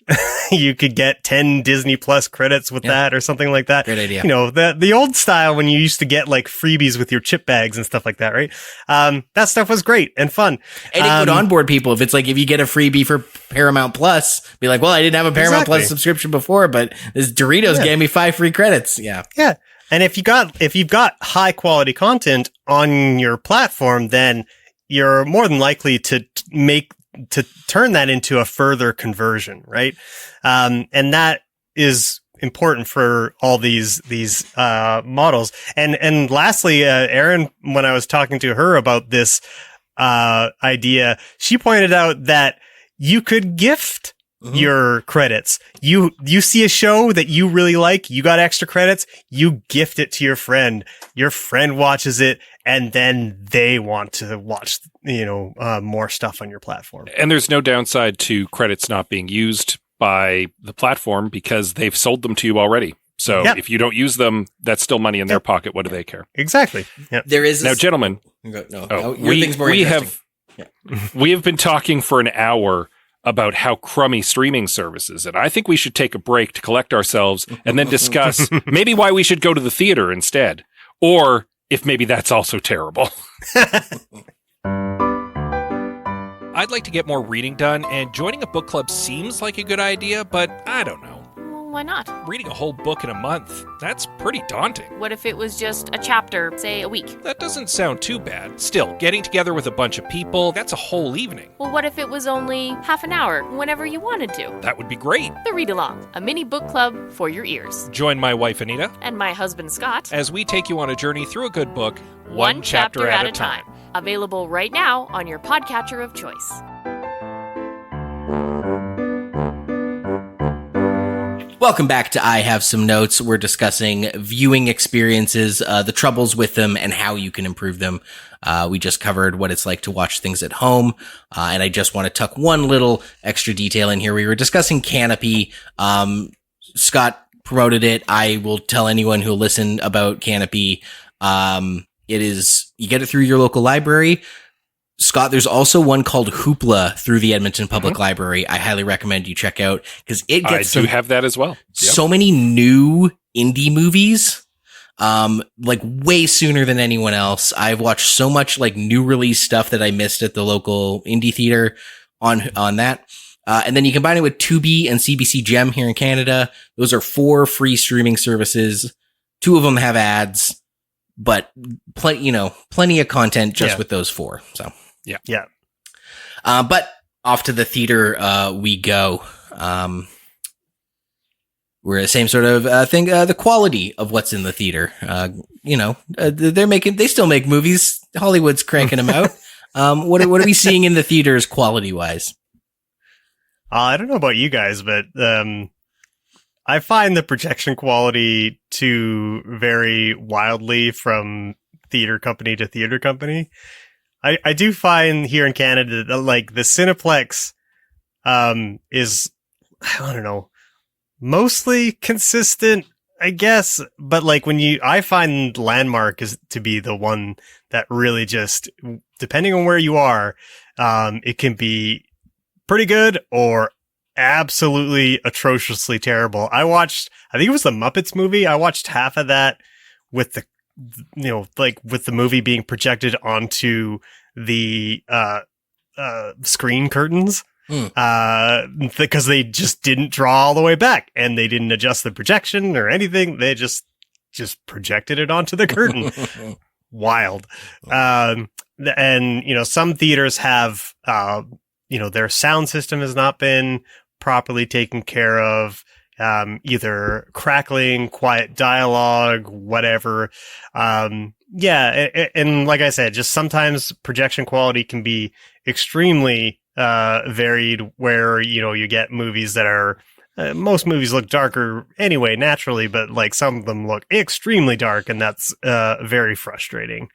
you could get 10 Disney Plus credits with that or something like that. Great idea. You know, the old style when you used to get like freebies with your chip bags and stuff like that, right? That stuff was great and fun. And it would onboard people. If it's like, if you get a freebie for Paramount Plus, be like, well, I didn't have a Paramount Plus subscription before, but this Doritos gave me 5 free credits. Yeah. Yeah. And if you've got high quality content on your platform, then you're more than likely to turn that into a further conversion, right? And that is important for all these models. And lastly, Erin, when I was talking to her about this idea, she pointed out that you could gift your credits. You see a show that you really like, you got extra credits, you gift it to your friend watches it, and then they want to watch, more stuff on your platform. And there's no downside to credits not being used by the platform because they've sold them to you already. So if you don't use them, that's still money in their pocket. What do they care? Exactly. Yep. There is now, gentlemen. We have been talking for an hour about how crummy streaming services, and I think we should take a break to collect ourselves and then discuss maybe why we should go to the theater instead, or if maybe that's also terrible. I'd like to get more reading done, and joining a book club seems like a good idea, but I don't know. Why not? Reading a whole book in a month, that's pretty daunting. What if it was just a chapter, say a week? That doesn't sound too bad. Still, getting together with a bunch of people, that's a whole evening. Well, what if it was only half an hour, whenever you wanted to? That would be great. The Read Along, a mini book club for your ears. Join my wife, Anita, and my husband, Scott, as we take you on a journey through a good book, one chapter at a time. Available right now on your podcatcher of choice. Welcome back to I Have Some Notes. We're discussing viewing experiences, the troubles with them, and how you can improve them. We just covered what it's like to watch things at home. And I just want to tuck one little extra detail in here. We were discussing Canopy. Scott promoted it. I will tell anyone who'll listen about Canopy. It is, you get it through your local library. Scott, there's also one called Hoopla through the Edmonton Public Library. I highly recommend you check out because it gets I do have that as well. So many new indie movies, like way sooner than anyone else. I've watched so much like new release stuff that I missed at the local indie theater on that. And then you combine it with Tubi and CBC Gem here in Canada. Those are 4 free streaming services. 2 of them have ads, but plenty of content just with those 4. So. Yeah. But off to the theater we go. We're the same sort of thing. The quality of what's in the theater. They still make movies. Hollywood's cranking them out. What are we seeing in the theaters quality wise? I don't know about you guys, but I find the projection quality to vary wildly from theater company to theater company. I do find here in Canada that like the Cineplex is, I don't know, mostly consistent, I guess. But like I find Landmark is to be the one that really just, depending on where you are, it can be pretty good or absolutely atrociously terrible. I think it was the Muppets movie. I watched half of that with the movie being projected onto the screen curtains because they just didn't draw all the way back and they didn't adjust the projection or anything. They just projected it onto the curtain. Wild. And some theaters have their sound system has not been properly taken care of. Either crackling, quiet dialogue, whatever. And like I said, just sometimes projection quality can be extremely varied where, you get movies that are, most movies look darker anyway, naturally, but like some of them look extremely dark, and that's very frustrating.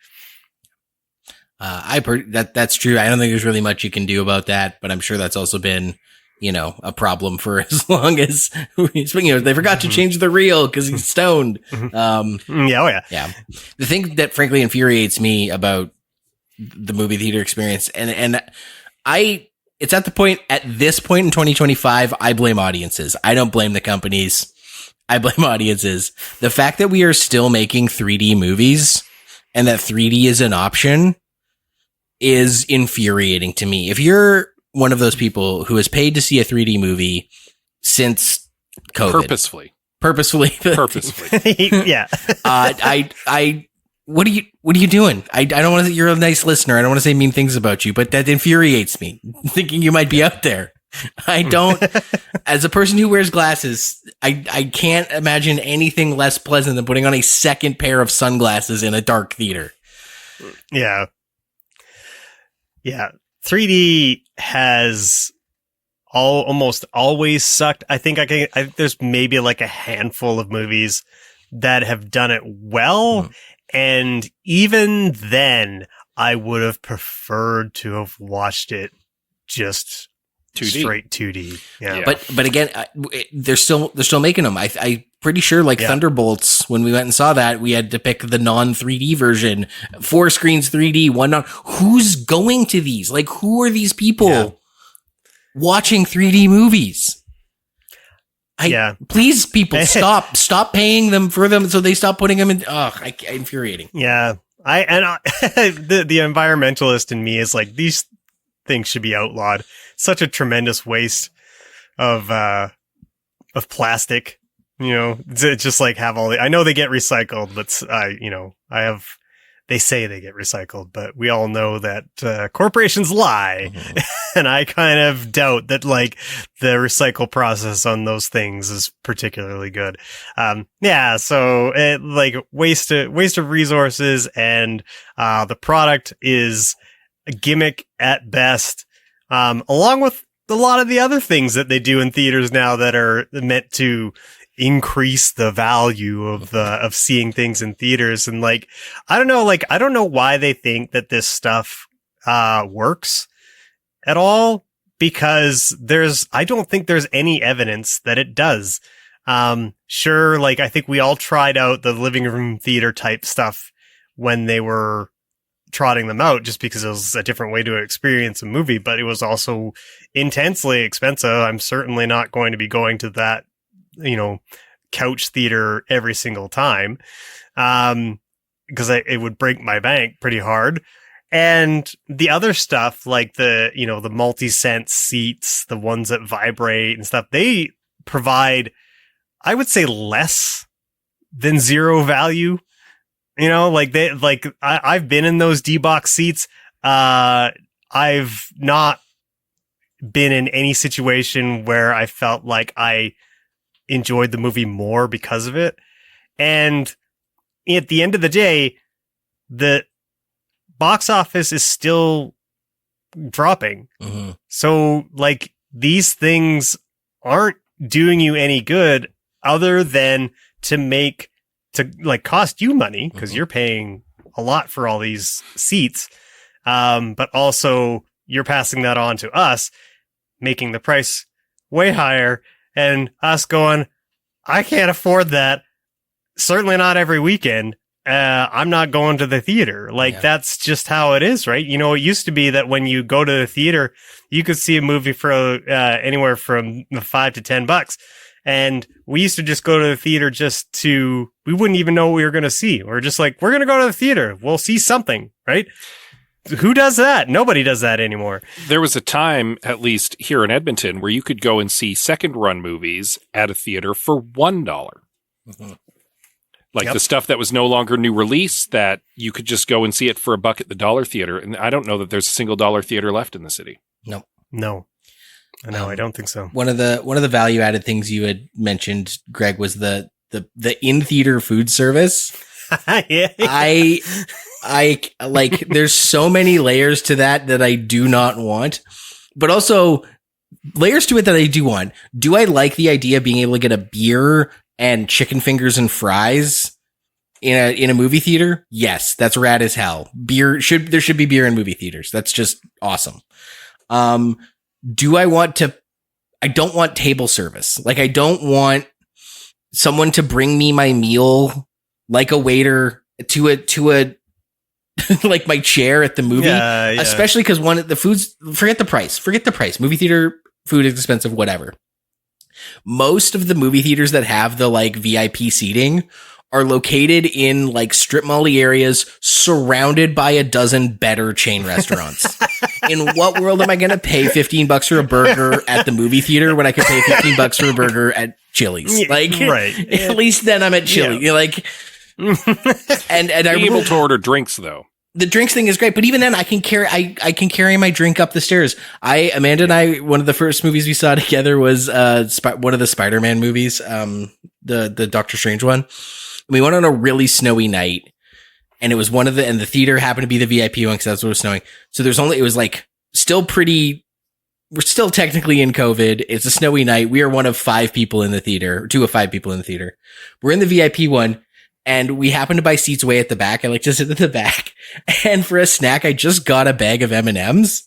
That's true. I don't think there's really much you can do about that, but I'm sure that's also been a problem for as long as, they forgot to change the reel because he's stoned. Yeah. The thing that frankly infuriates me about the movie theater experience, and I it's at this point in 2025, I blame audiences. I don't blame the companies. I blame audiences. The fact that we are still making 3D movies and that 3D is an option is infuriating to me. If you're one of those people who has paid to see a 3D movie since COVID, purposefully, yeah. What are you doing? I don't want to. You're a nice listener. I don't want to say mean things about you, but that infuriates me. Thinking you might be out there. I don't. As a person who wears glasses, I can't imagine anything less pleasant than putting on a second pair of sunglasses in a dark theater. Yeah. Yeah. 3D has almost always sucked. I think there's maybe like a handful of movies that have done it well. And even then, I would have preferred to have watched it just 2D. Straight 2D. Yeah. But again, they're still making them. I'm pretty sure Thunderbolts, when we went and saw that, we had to pick the non 3D version, 4 screens 3D, one non. Who's going to these? Like, who are these people watching 3D movies? Please, people, stop paying them for them so they stop putting them in. Infuriating. Yeah. The environmentalist in me is like, these things should be outlawed. Such a tremendous waste of plastic, to just like have all I know they get recycled, but they say they get recycled, but we all know that corporations lie. Mm-hmm. And I kind of doubt that like the recycle process on those things is particularly good. So it like waste of resources, and the product is a gimmick at best. Along with a lot of the other things that they do in theaters now that are meant to increase the value of seeing things in theaters. And like, I don't know why they think that this stuff, works at all, because I don't think there's any evidence that it does. Sure. Like, I think we all tried out the living room theater type stuff when they were trotting them out, just because it was a different way to experience a movie, but it was also intensely expensive. I'm certainly not going to be going to that, couch theater every single time. Because it would break my bank pretty hard. And the other stuff, like the multi-sense seats, the ones that vibrate and stuff, they provide, I would say, less than zero value. I've been in those D-box seats. I've not been in any situation where I felt like I enjoyed the movie more because of it. And at the end of the day, the box office is still dropping. Mm-hmm. So like, these things aren't doing you any good other than to cost you money, because you're paying a lot for all these seats. But also you're passing that on to us, making the price way higher, and us going, I can't afford that. Certainly not every weekend. I'm not going to the theater. That's just how it is, right? It used to be that when you go to the theater, you could see a movie for anywhere from $5 to $10. And we used to just go to the theater we wouldn't even know what we were going to see. We're just like, we're going to go to the theater. We'll see something, right? Who does that? Nobody does that anymore. There was a time, at least here in Edmonton, where you could go and see second run movies at a theater for $1. Mm-hmm. The stuff that was no longer new release, that you could just go and see it for $1 at the dollar theater. And I don't know that there's a single dollar theater left in the city. No. No, I don't think so. One of the value added things you had mentioned, Greg, was the in theater food service. Yeah. I like, there's so many layers to that I do not want, but also layers to it that I do want. Do I like the idea of being able to get a beer and chicken fingers and fries in a movie theater? Yes, that's rad as hell. There should be beer in movie theaters. That's just awesome. Do I don't want table service. Like, I don't want someone to bring me my meal like a waiter to a like my chair at the movie, especially because the foods, forget the price. Movie theater food is expensive, whatever. Most of the movie theaters that have the like VIP seating are located in like strip mall-y areas surrounded by a dozen better chain restaurants. In what world am I going to pay $15 for a burger at the movie theater when I could pay $15 for a burger at Chili's? Like, right. At least then I'm at Chili's. Yeah. Like, and being able to order drinks though. The drinks thing is great, but even then I can carry my drink up the stairs. Amanda and I, one of the first movies we saw together was one of the Spider-Man movies, the Doctor Strange one. We went on a really snowy night, and it was and the theater happened to be the VIP one because that's what was snowing. So it was like we're still technically in COVID. It's a snowy night. We are one of 5 people in the theater, 2 of 5 people in the theater. We're in the VIP one, and we happened to buy seats way at the back. I like to sit at the back, and for a snack, I just got a bag of M&Ms.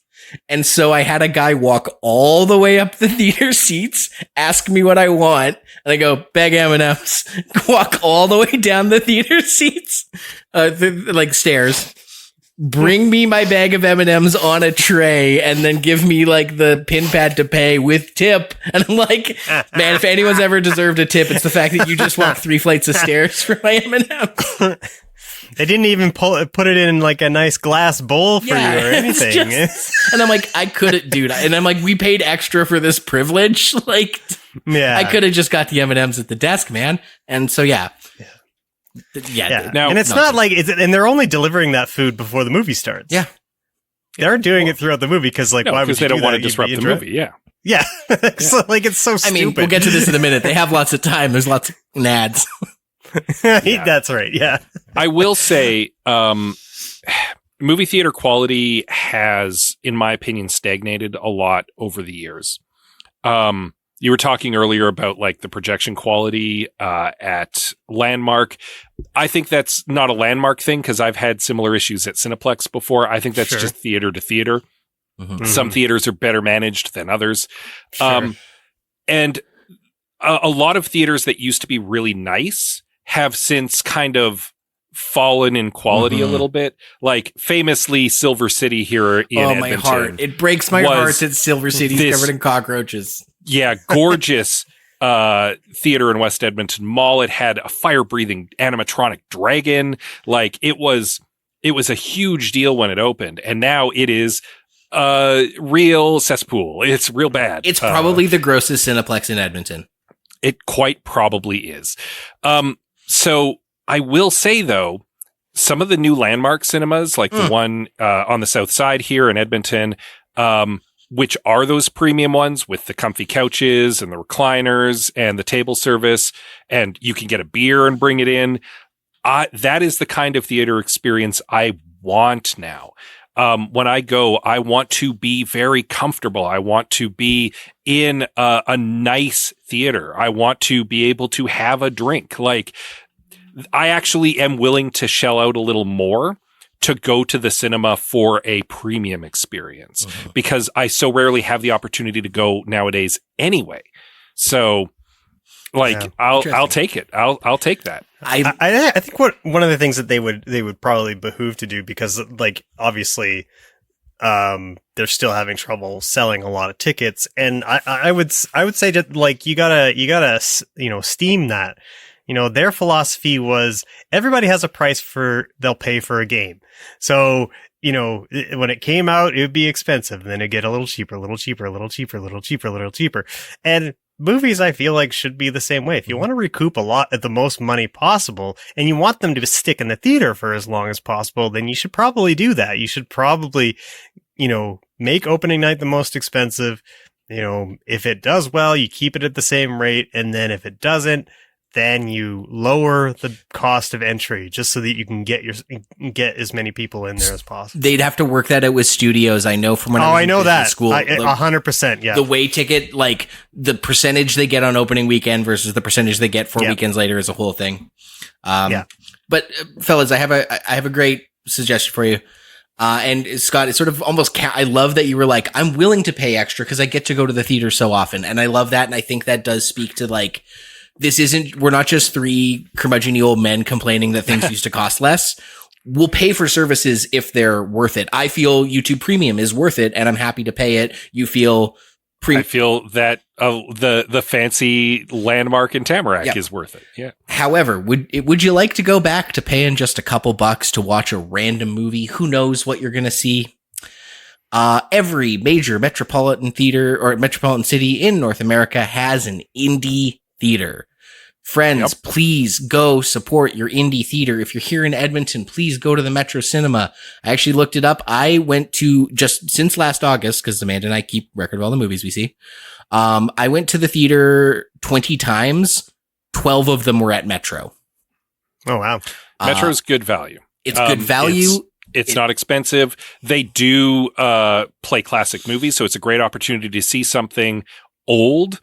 And so I had a guy walk all the way up the theater seats, ask me what I want, and I go, bag M&Ms, walk all the way down the theater seats, like stairs, bring me my bag of M&Ms on a tray, and then give me like the pin pad to pay with tip. And I'm like, man, if anyone's ever deserved a tip, it's the fact that you just walked 3 flights of stairs for my M&Ms. They didn't even put it in like a nice glass bowl for you or anything. And I'm like, I couldn't, dude. And I'm like, we paid extra for this privilege. Like, I could have just got the M&Ms at the desk, man. And so, yeah. Now, and it's not like and they're only delivering that food before the movie starts. Yeah. They're doing it throughout the movie because, like, why would you they don't want to disrupt the movie? Yeah. Yeah. So, like, it's so stupid. I mean, we'll get to this in a minute. They have lots of time. There's lots of nads. That's right. Yeah. I will say, movie theater quality has, in my opinion, stagnated a lot over the years. You were talking earlier about like the projection quality at Landmark. I think that's not a Landmark thing because I've had similar issues at Cineplex before. I think that's just theater to theater. Mm-hmm. Some theaters are better managed than others. And a lot of theaters that used to be really nice have since kind of fallen in quality a little bit. Like famously Silver City here in Edmonton. My heart. It breaks my heart that Silver City's covered in cockroaches. Yeah, gorgeous theater in West Edmonton Mall. It had a fire-breathing animatronic dragon. Like it was a huge deal when it opened. And now it is real cesspool. It's real bad. It's probably the grossest Cineplex in Edmonton. It quite probably is. So I will say, though, some of the new Landmark cinemas, like the one on the south side here in Edmonton, which are those premium ones with the comfy couches and the recliners and the table service, and you can get a beer and bring it in. That is the kind of theater experience I want now. When I go, I want to be very comfortable. I want to be in a nice theater. I want to be able to have a drink. Like, I actually am willing to shell out a little more to go to the cinema for a premium experience because I so rarely have the opportunity to go nowadays anyway. So, like, I'll take it. I'll take that. I think one of the things that they would probably behoove to do, because like obviously they're still having trouble selling a lot of tickets, and I would say that like you gotta steam that. You know, their philosophy was everybody has a price they'll pay for a game. So, you know, when it came out, it would be expensive, and then it'd get a little cheaper, a little cheaper, a little cheaper, a little cheaper, a little cheaper. And movies, I feel like, should be the same way. If you want to recoup the most money possible, and you want them to stick in the theater for as long as possible, then you should probably do that. You should probably, make opening night the most expensive. If it does well, you keep it at the same rate. And then if it doesn't, then you lower the cost of entry just so that you can get as many people in there as possible. They'd have to work that out with studios. I know from when I was in school. 100%. Yeah. The way ticket, like the percentage they get on opening weekend versus the percentage they get 4 weekends later is a whole thing. But fellas, I have a great suggestion for you. And Scott, it's sort of almost, I love that you were like, I'm willing to pay extra because I get to go to the theater so often. And I love that. And I think that does speak to like, we're not just 3 curmudgeon-y old men complaining that things used to cost less. we'll pay for services if they're worth it. I feel YouTube Premium is worth it, and I'm happy to pay it. You feel I feel that the fancy landmark in Tamarack is worth it. Yeah. However, would you like to go back to paying just a couple bucks to watch a random movie? Who knows what you're going to see? Every major metropolitan theater or metropolitan city in North America has an indie theater. Friends, please go support your indie theater. If you're here in Edmonton, please go to the Metro Cinema. I actually looked it up. I went to just since last August, because Amanda and I keep record of all the movies we see. I went to the theater 20 times. 12 of them were at Metro. Oh, wow. Metro's good value. It's good value. It's not expensive. They do play classic movies, so it's a great opportunity to see something old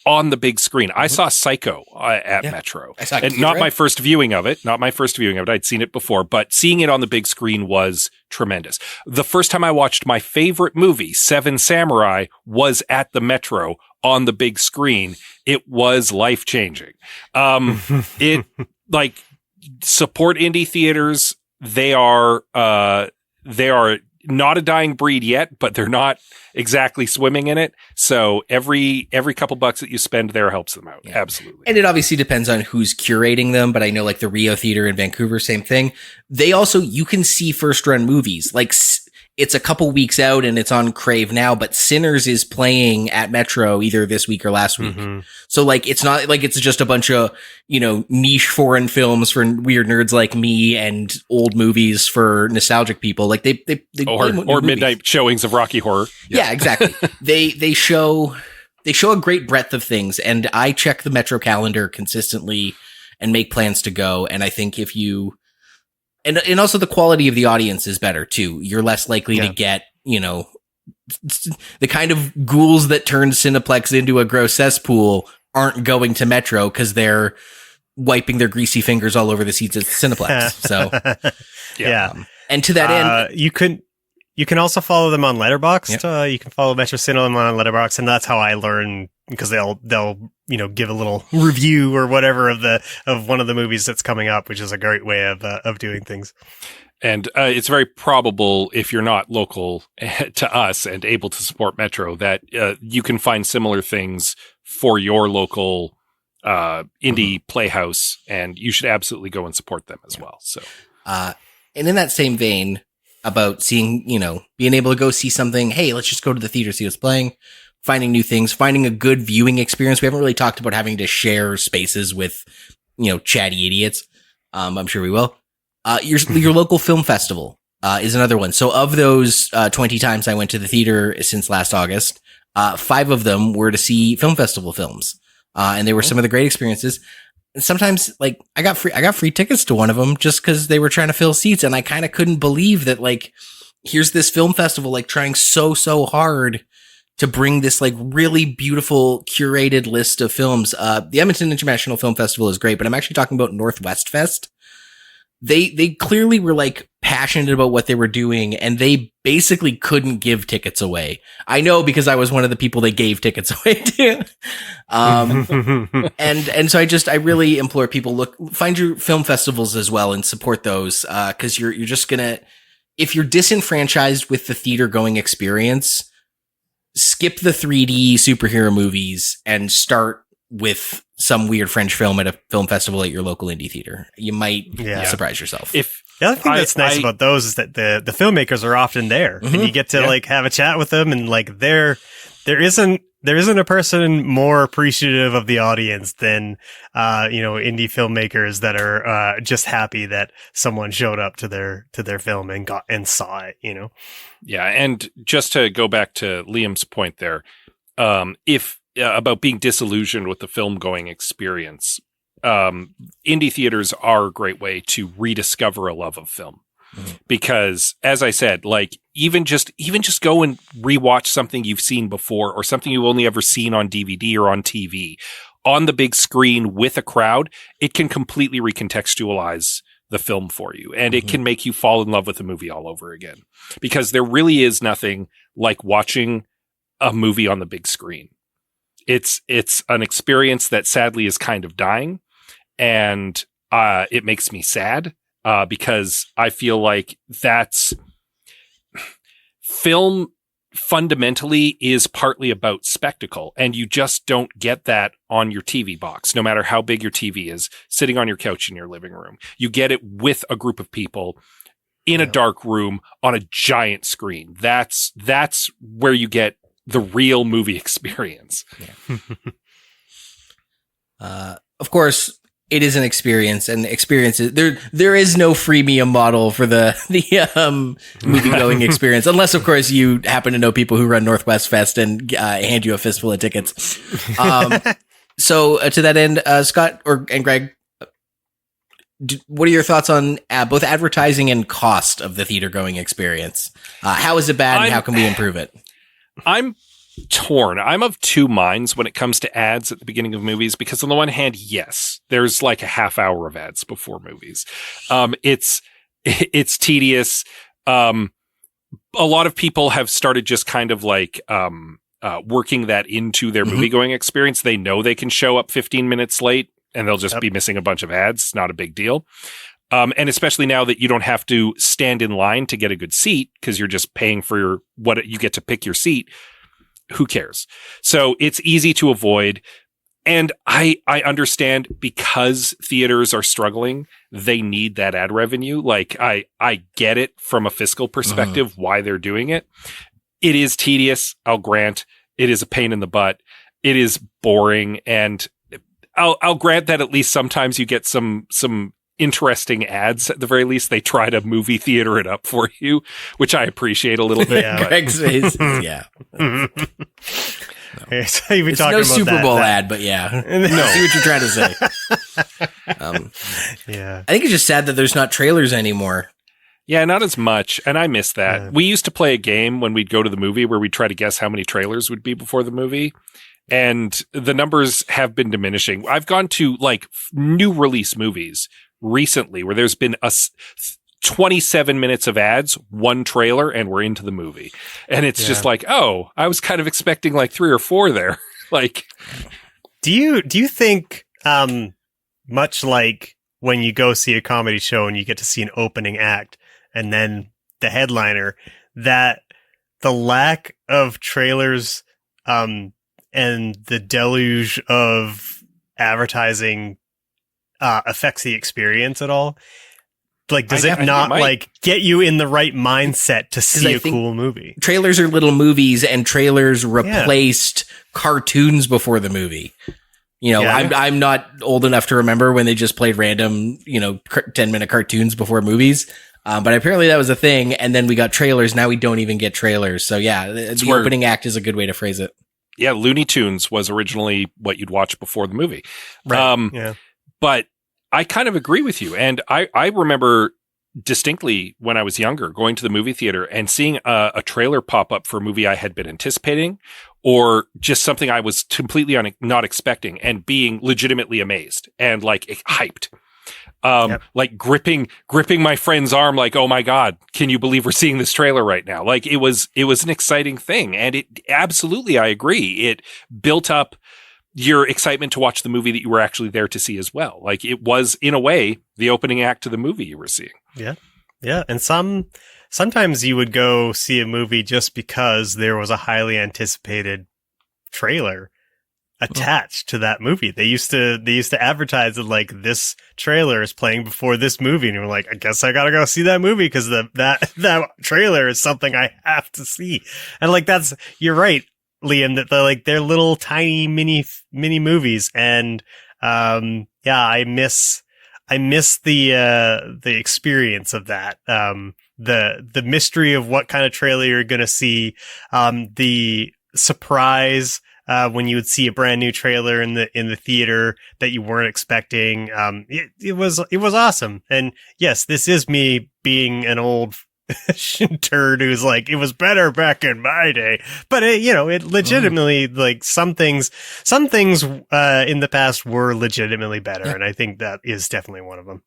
on the big screen. I saw Psycho at Metro. I saw and not my first viewing of it. I'd seen it before, but seeing it on the big screen was tremendous. The first time I watched my favorite movie, Seven Samurai, was at the Metro on the big screen. It was life-changing. Support indie theaters. They are not a dying breed yet, but they're not exactly swimming in it. So every couple bucks that you spend there helps them out. Yeah. Absolutely. And it obviously depends on who's curating them, but I know like the Rio Theater in Vancouver, same thing. They also, you can see first run movies. Like it's a couple weeks out and it's on Crave now, but Sinners is playing at Metro either this week or last week. Mm-hmm. So like, it's not like it's just a bunch of, niche foreign films for weird nerds like me and old movies for nostalgic people. Like they or midnight showings of Rocky Horror. Yeah, exactly. They show a great breadth of things, and I check the Metro calendar consistently and make plans to go. And I think if you, and also the quality of the audience is better too. You're less likely to get, the kind of ghouls that turn Cineplex into a gross cesspool aren't going to Metro because they're wiping their greasy fingers all over the seats at Cineplex. So, and to that end, you can also follow them on Letterboxd. Yep. You can follow Metro Cinema on Letterboxd, and that's how I learn, because they'll give a little review or whatever of one of the movies that's coming up, which is a great way of doing things. And it's very probable, if you're not local to us and able to support Metro, that you can find similar things for your local indie playhouse, and you should absolutely go and support them as well. So, and in that same vein, about seeing, being able to go see something, hey, let's just go to the theater, see what's playing, finding new things, finding a good viewing experience. We haven't really talked about having to share spaces with, chatty idiots. I'm sure we will. Your local film festival is another one. So of those 20 times I went to the theater since last August, 5 of them were to see film festival films. And they were some of the great experiences. And sometimes, like, I got free tickets to one of them just because they were trying to fill seats, and I kind of couldn't believe that, like, here's this film festival, like, trying so hard to bring this, like, really beautiful curated list of films. The Edmonton International Film Festival is great, but I'm actually talking about Northwest Fest. They clearly were, like, passionate about what they were doing, and they basically couldn't give tickets away. I know, because I was one of the people they gave tickets away to. And so I really implore people, find your film festivals as well and support those, because you're just gonna, if you're disenfranchised with the theater going experience, skip the 3D superhero movies and start with some weird French film at a film festival at your local indie theater. You might surprise yourself. The other thing that's nice about those is that the filmmakers are often there, and you get to like have a chat with them, and like there isn't a person more appreciative of the audience than indie filmmakers that are just happy that someone showed up to their film and saw it. Yeah, and just to go back to Liam's point there, about being disillusioned with the film going experience, indie theaters are a great way to rediscover a love of film. Because, as I said, like, even just go and rewatch something you've seen before, or something you've only ever seen on DVD or on TV on the big screen with a crowd, it can completely recontextualize the film for you, and it can make you fall in love with the movie all over again. Because there really is nothing like watching a movie on the big screen. It's an experience that sadly is kind of dying, and it makes me sad. because I feel like that's film fundamentally is partly about spectacle, and you just don't get that on your TV box, no matter how big your TV is, sitting on your couch in your living room. You get it with a group of people in a dark room on a giant screen. That's where you get the real movie experience. Of course, it is an experience, and experiences there is no freemium model for the movie going experience, unless of course you happen to know people who run Northwest Fest and hand you a fistful of tickets. So to that end, Scott and Greg, what are your thoughts on both advertising and cost of the theater going experience? How is it bad, and how can we improve it? I'm torn. I'm of two minds when it comes to ads at the beginning of movies, because on the one hand, yes, there's like a half hour of ads before movies. It's tedious. A lot of people have started just kind of like working that into their movie going experience. They know they can show up 15 minutes late and they'll just be missing a bunch of ads. Not a big deal. And especially now that you don't have to stand in line to get a good seat because you're just paying for you get to pick your seat. Who cares? So it's easy to avoid. And I understand, because theaters are struggling, they need that ad revenue. Like I get it from a fiscal perspective, why they're doing it. It is tedious. I'll grant it is a pain in the butt. It is boring. And I'll grant that at least sometimes you get some interesting ads. At the very least, they try to movie theater it up for you, which I appreciate a little bit. Greg's face, yeah. So you've been It's talking no about Super Bowl ad, but yeah. No. See what you're trying to say. Yeah. I think it's just sad that there's not trailers anymore. Yeah, not as much. And I miss that. Yeah. We used to play a game when we'd go to the movie where we'd try to guess how many trailers would be before the movie. And the numbers have been diminishing. I've gone to like new release movies recently where there's been 27 minutes of ads, one trailer, and we're into the movie. And it's just like, oh, I was kind of expecting like 3 or 4 there. Like, do you think, much like when you go see a comedy show and you get to see an opening act and then the headliner, that the lack of trailers, and the deluge of advertising affects the experience at all? Like, does it not like get you in the right mindset to see a cool movie? Trailers are little movies, and trailers replaced cartoons before the movie. You know, I'm not old enough to remember when they just played random, 10-minute cartoons before movies. But apparently that was a thing. And then we got trailers. Now we don't even get trailers. So yeah, the opening act is a good way to phrase it. Yeah. Looney Tunes was originally what you'd watch before the movie. Right. But I kind of agree with you. And I remember distinctly when I was younger going to the movie theater and seeing a trailer pop up for a movie I had been anticipating, or just something I was completely not expecting, and being legitimately amazed and like hyped. Like gripping my friend's arm, like, oh my God, can you believe we're seeing this trailer right now? Like it was an exciting thing. And it absolutely, I agree. It built up your excitement to watch the movie that you were actually there to see as well. Like it was, in a way, the opening act to the movie you were seeing. Yeah. Yeah. And sometimes you would go see a movie just because there was a highly anticipated trailer attached to that movie. They used to advertise that like, this trailer is playing before this movie, and you're like, I guess I gotta go see that movie because that trailer is something I have to see. And like, you're right, Liam, that they're little tiny mini movies. And I miss the experience of that. The mystery of what kind of trailer you're gonna see, the surprise when you would see a brand new trailer in the theater that you weren't expecting. It was awesome. And yes, this is me being an old turd who's like, it was better back in my day. But it legitimately, like, some things in the past were legitimately better. Yeah. And I think that is definitely one of them.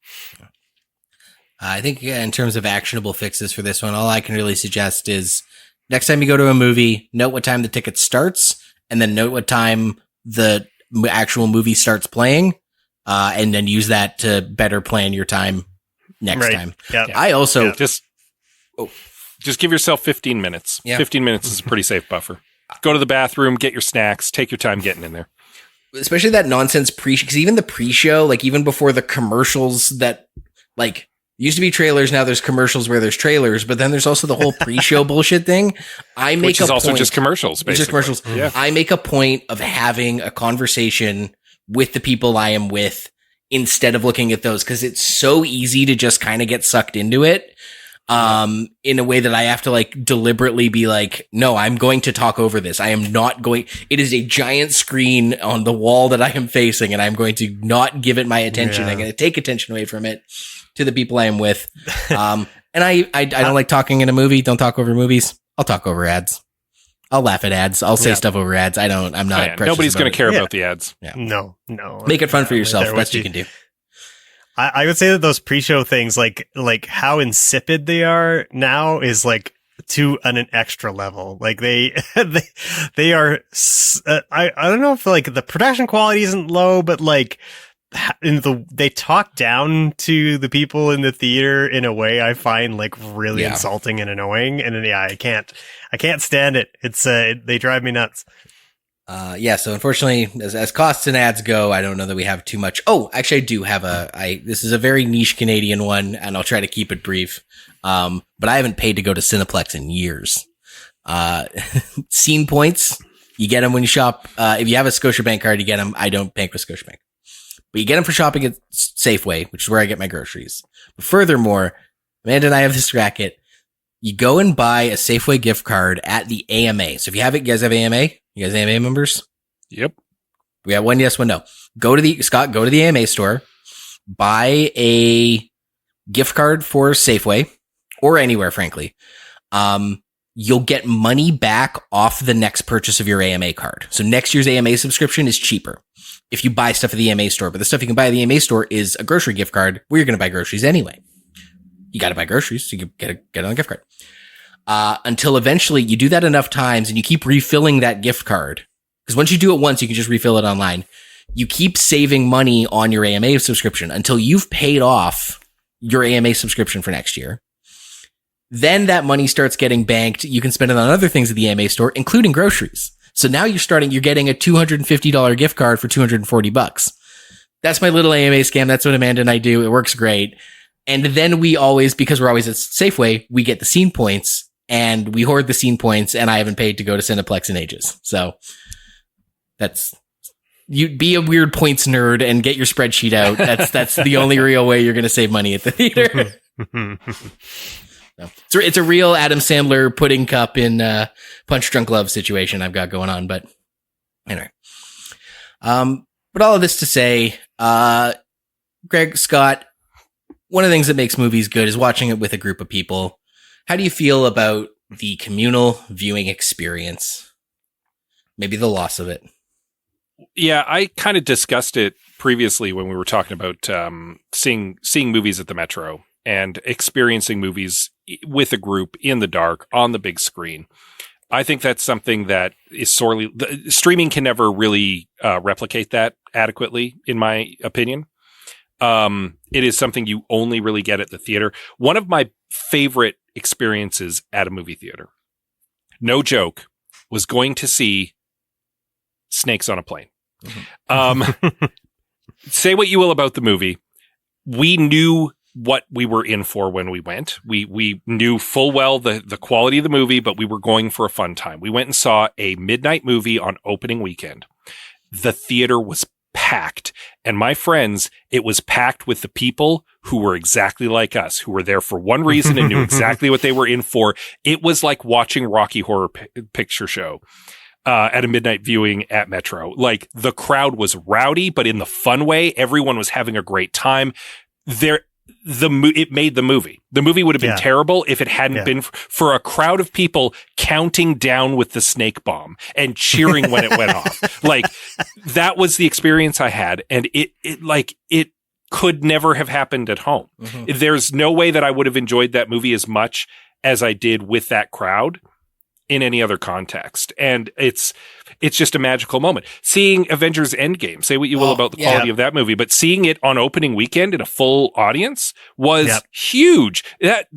I think in terms of actionable fixes for this one, all I can really suggest is next time you go to a movie, note what time the ticket starts, and then note what time the actual movie starts playing, and then use that to better plan your time next time. Yeah. I also just give yourself 15 minutes. Yeah. 15 minutes is a pretty safe buffer. Go to the bathroom, get your snacks, take your time getting in there. Especially that nonsense because even the pre-show, like even before the commercials that like used to be trailers, now there's commercials where there's trailers, but then there's also the whole pre-show bullshit thing. Which is also just commercials, basically. Just commercials. Yeah. I make a point of having a conversation with the people I am with instead of looking at those, because it's so easy to just kind of get sucked into it. In a way that I have to like deliberately be like, no, I'm going to talk over this. I am not going. It is a giant screen on the wall that I am facing, and I'm going to not give it my attention. I'm going to take attention away from it to the people I am with. And I don't like talking in a movie. Don't talk over movies. I'll talk over ads. I'll laugh at ads. I'll say stuff over ads. I'm not. Nobody's going to care about the ads. Yeah. No. Make it fun for yourself. Best what you can do. I would say that those pre-show things, like how insipid they are now, is like to an extra level. Like they are. I don't know if like the production quality isn't low, but like they talk down to the people in the theater in a way I find like really insulting and annoying. And I can't stand it. It's they drive me nuts. So unfortunately, as costs and ads go, I don't know that we have too much. Oh, actually, I do have this is a very niche Canadian one, and I'll try to keep it brief. But I haven't paid to go to Cineplex in years. Scene points, you get them when you shop. If you have a Scotiabank card, you get them. I don't bank with Scotiabank, but you get them for shopping at Safeway, which is where I get my groceries. But furthermore, Amanda and I have this racket. You go and buy a Safeway gift card at the AMA. So if you have it, you guys have AMA? You guys AMA members? Yep. We have one yes, one no. Go to the AMA store, buy a gift card for Safeway or anywhere, frankly. You'll get money back off the next purchase of your AMA card. So next year's AMA subscription is cheaper if you buy stuff at the AMA store. But the stuff you can buy at the AMA store is a grocery gift card where you're going to buy groceries anyway. You got to buy groceries, so you get it on a gift card. Until eventually you do that enough times and you keep refilling that gift card. Because once you do it once, you can just refill it online. You keep saving money on your AMA subscription until you've paid off your AMA subscription for next year. Then that money starts getting banked. You can spend it on other things at the AMA store, including groceries. So now you're getting a $250 gift card for $240. That's my little AMA scam. That's what Amanda and I do. It works great. And then we always, because we're always at Safeway, we get the scene points and we hoard the scene points, and I haven't paid to go to Cineplex in ages. So you be a weird points nerd and get your spreadsheet out. That's the only real way you're going to save money at the theater. So it's a real Adam Sandler pudding cup in Punch Drunk Love situation I've got going on. But anyway, but all of this to say, Greg, Scott, one of the things that makes movies good is watching it with a group of people. How do you feel about the communal viewing experience? Maybe the loss of it. Yeah, I kind of discussed it previously when we were talking about seeing movies at the Metro and experiencing movies with a group in the dark on the big screen. I think that's something that is streaming can never really replicate that adequately, in my opinion. It is something you only really get at the theater. One of my favorite experiences at a movie theater, no joke, was going to see Snakes on a Plane. Mm-hmm. Say what you will about the movie. We knew what we were in for when we went. We knew full well the quality of the movie, but we were going for a fun time. We went and saw a midnight movie on opening weekend. The theater was packed. And my friends, it was packed with the people who were exactly like us, who were there for one reason and knew exactly what they were in for. It was like watching Rocky Horror Picture Show at a midnight viewing at Metro. Like, the crowd was rowdy, but in the fun way. Everyone was having a great time. It made the movie. The movie would have been terrible if it hadn't been for a crowd of people counting down with the snake bomb and cheering when it went off. Like, that was the experience I had. And it could never have happened at home. Mm-hmm. There's no way that I would have enjoyed that movie as much as I did with that crowd in any other context. And it's just a magical moment. Seeing Avengers Endgame, say what you will about the quality of that movie, but seeing it on opening weekend in a full audience was huge. That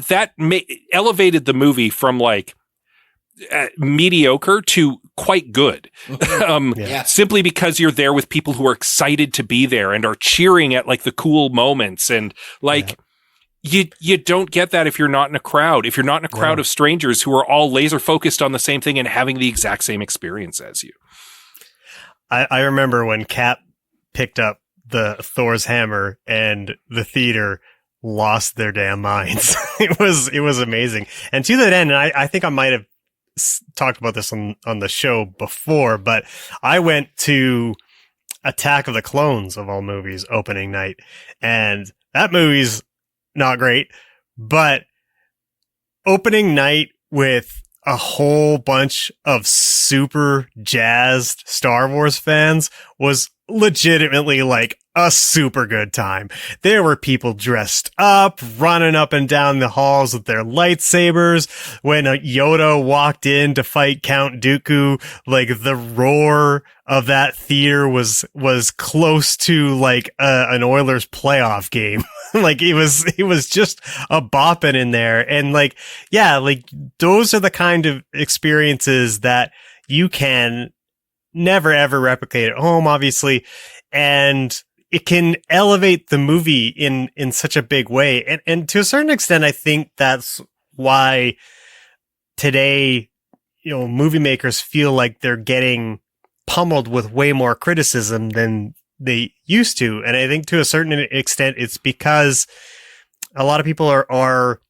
elevated the movie from like mediocre to quite good. Simply because you're there with people who are excited to be there and are cheering at like the cool moments, and like you don't get that if you're not in a crowd. If you're not in a crowd of strangers who are all laser focused on the same thing and having the exact same experience as you. I remember when Cap picked up the Thor's hammer and the theater lost their damn minds. It was amazing. And to that end, and I think I might have talked about this on the show before, but I went to Attack of the Clones, of all movies, opening night, and that movie's not great, but opening night with a whole bunch of super jazzed Star Wars fans was legitimately like a super good time. There were people dressed up, running up and down the halls with their lightsabers. When Yoda walked in to fight Count Dooku, like the roar of that theater was close to like an Oilers playoff game. Like it was just a bopping in there. And like, yeah, like those are the kind of experiences that you can never ever replicate at home, obviously. And it can elevate the movie in such a big way. And to a certain extent, I think that's why today, movie makers feel like they're getting pummeled with way more criticism than they used to. And I think to a certain extent, it's because a lot of people are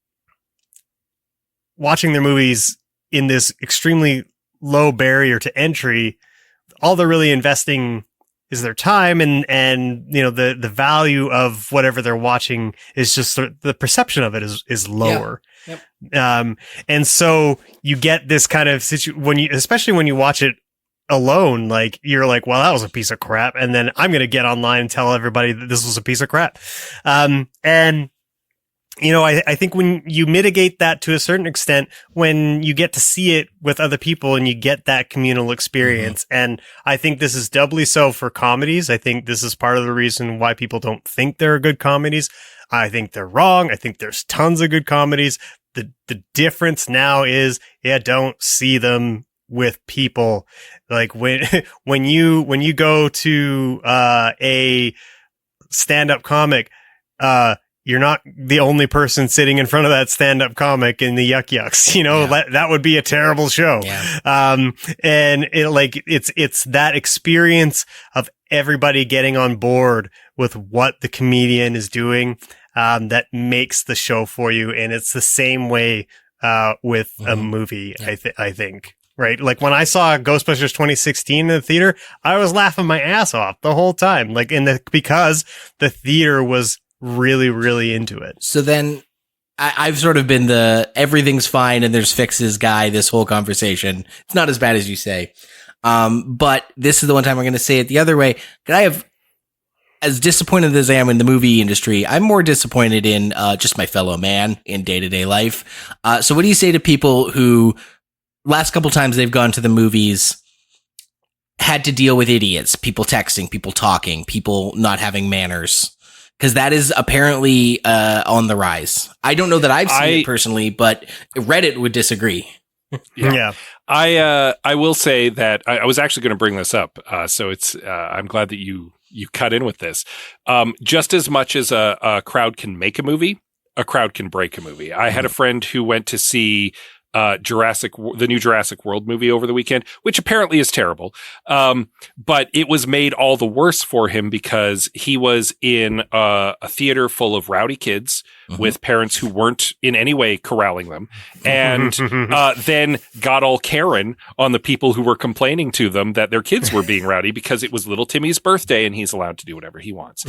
watching their movies in this extremely low barrier to entry. All they're really investing is their time, and the value of whatever they're watching is just the perception of it is lower. Yeah. Yep. And so you get this kind of especially when you watch it alone, like you're like, well, that was a piece of crap, and then I'm going to get online and tell everybody that this was a piece of crap. And I think when you mitigate that to a certain extent, when you get to see it with other people and you get that communal experience, and I think this is doubly so for comedies. I think this is part of the reason why people don't think there are good comedies. I think they're wrong. I think there's tons of good comedies. The difference now is, don't see them with people. Like when you go to a stand-up comic, you're not the only person sitting in front of that stand-up comic in the Yuck Yucks. That would be a terrible show. Yeah. And it's that experience of everybody getting on board with what the comedian is doing, that makes the show for you. And it's the same way, with a movie, I think. Right? Like when I saw Ghostbusters 2016 in the theater, I was laughing my ass off the whole time. Like because the theater was really, really into it. So then I've sort of been the everything's fine and there's fixes guy this whole conversation. It's not as bad as you say. But this is the one time I'm going to say it the other way. I have, as disappointed as I am in the movie industry, I'm more disappointed in just my fellow man in day-to-day life. So what do you say to people who last couple times they've gone to the movies had to deal with idiots, people texting, people talking, people not having manners? Because that is apparently on the rise. I don't know that I've seen it personally, but Reddit would disagree. Yeah. I will say that I was actually going to bring this up. So it's I'm glad that you cut in with this. Just as much as a crowd can make a movie, a crowd can break a movie. I had a friend who went to see the new Jurassic World movie over the weekend, which apparently is terrible. But it was made all the worse for him because he was in a theater full of rowdy kids with parents who weren't in any way corralling them, and then got all Karen on the people who were complaining to them that their kids were being rowdy because it was little Timmy's birthday and he's allowed to do whatever he wants.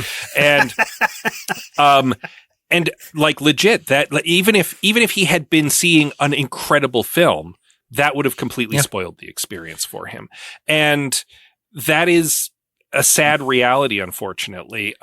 And like legit, that even if he had been seeing an incredible film, that would have completely spoiled the experience for him. And that is a sad reality, unfortunately.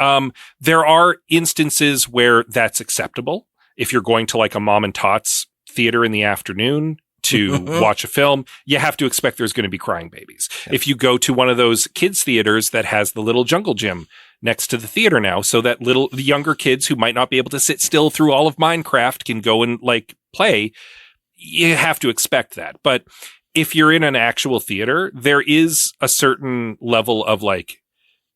There are instances where that's acceptable. If you're going to like a mom and tots theater in the afternoon, to watch a film, you have to expect there's going to be crying babies. Yep. If you go to one of those kids theaters that has the little jungle gym next to the theater now, so that the younger kids who might not be able to sit still through all of Minecraft can go and like play, you have to expect that. But if you're in an actual theater, there is a certain level of like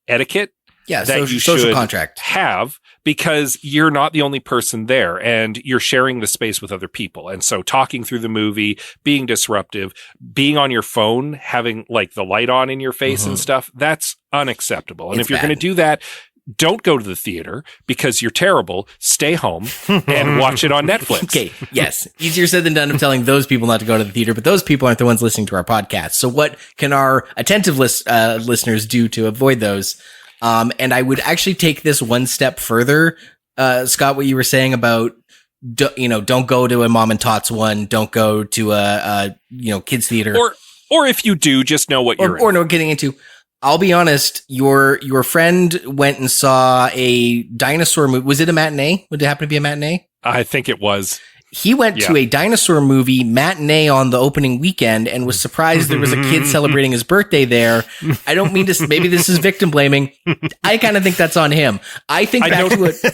etiquette that you social should contract have, because you're not the only person there and you're sharing the space with other people. And so talking through the movie, being disruptive, being on your phone, having like the light on in your face and stuff, that's unacceptable. And if you're going to do that, don't go to the theater because you're terrible. Stay home and watch it on Netflix. Okay. Yes. Easier said than done of telling those people not to go to the theater, but those people aren't the ones listening to our podcast. So what can our attentive listeners do to avoid those? And I would actually take this one step further. Scott, what you were saying about, don't go to a mom and tots one. Don't go to a kids theater. Or if you do, just know what you're in. Or know what getting into. I'll be honest, your friend went and saw a dinosaur movie. Was it a matinee? Would it happen to be a matinee? I think it was. He went to a dinosaur movie matinee on the opening weekend and was surprised there was a kid celebrating his birthday there. I don't mean to, maybe this is victim blaming. I kind of think that's on him. I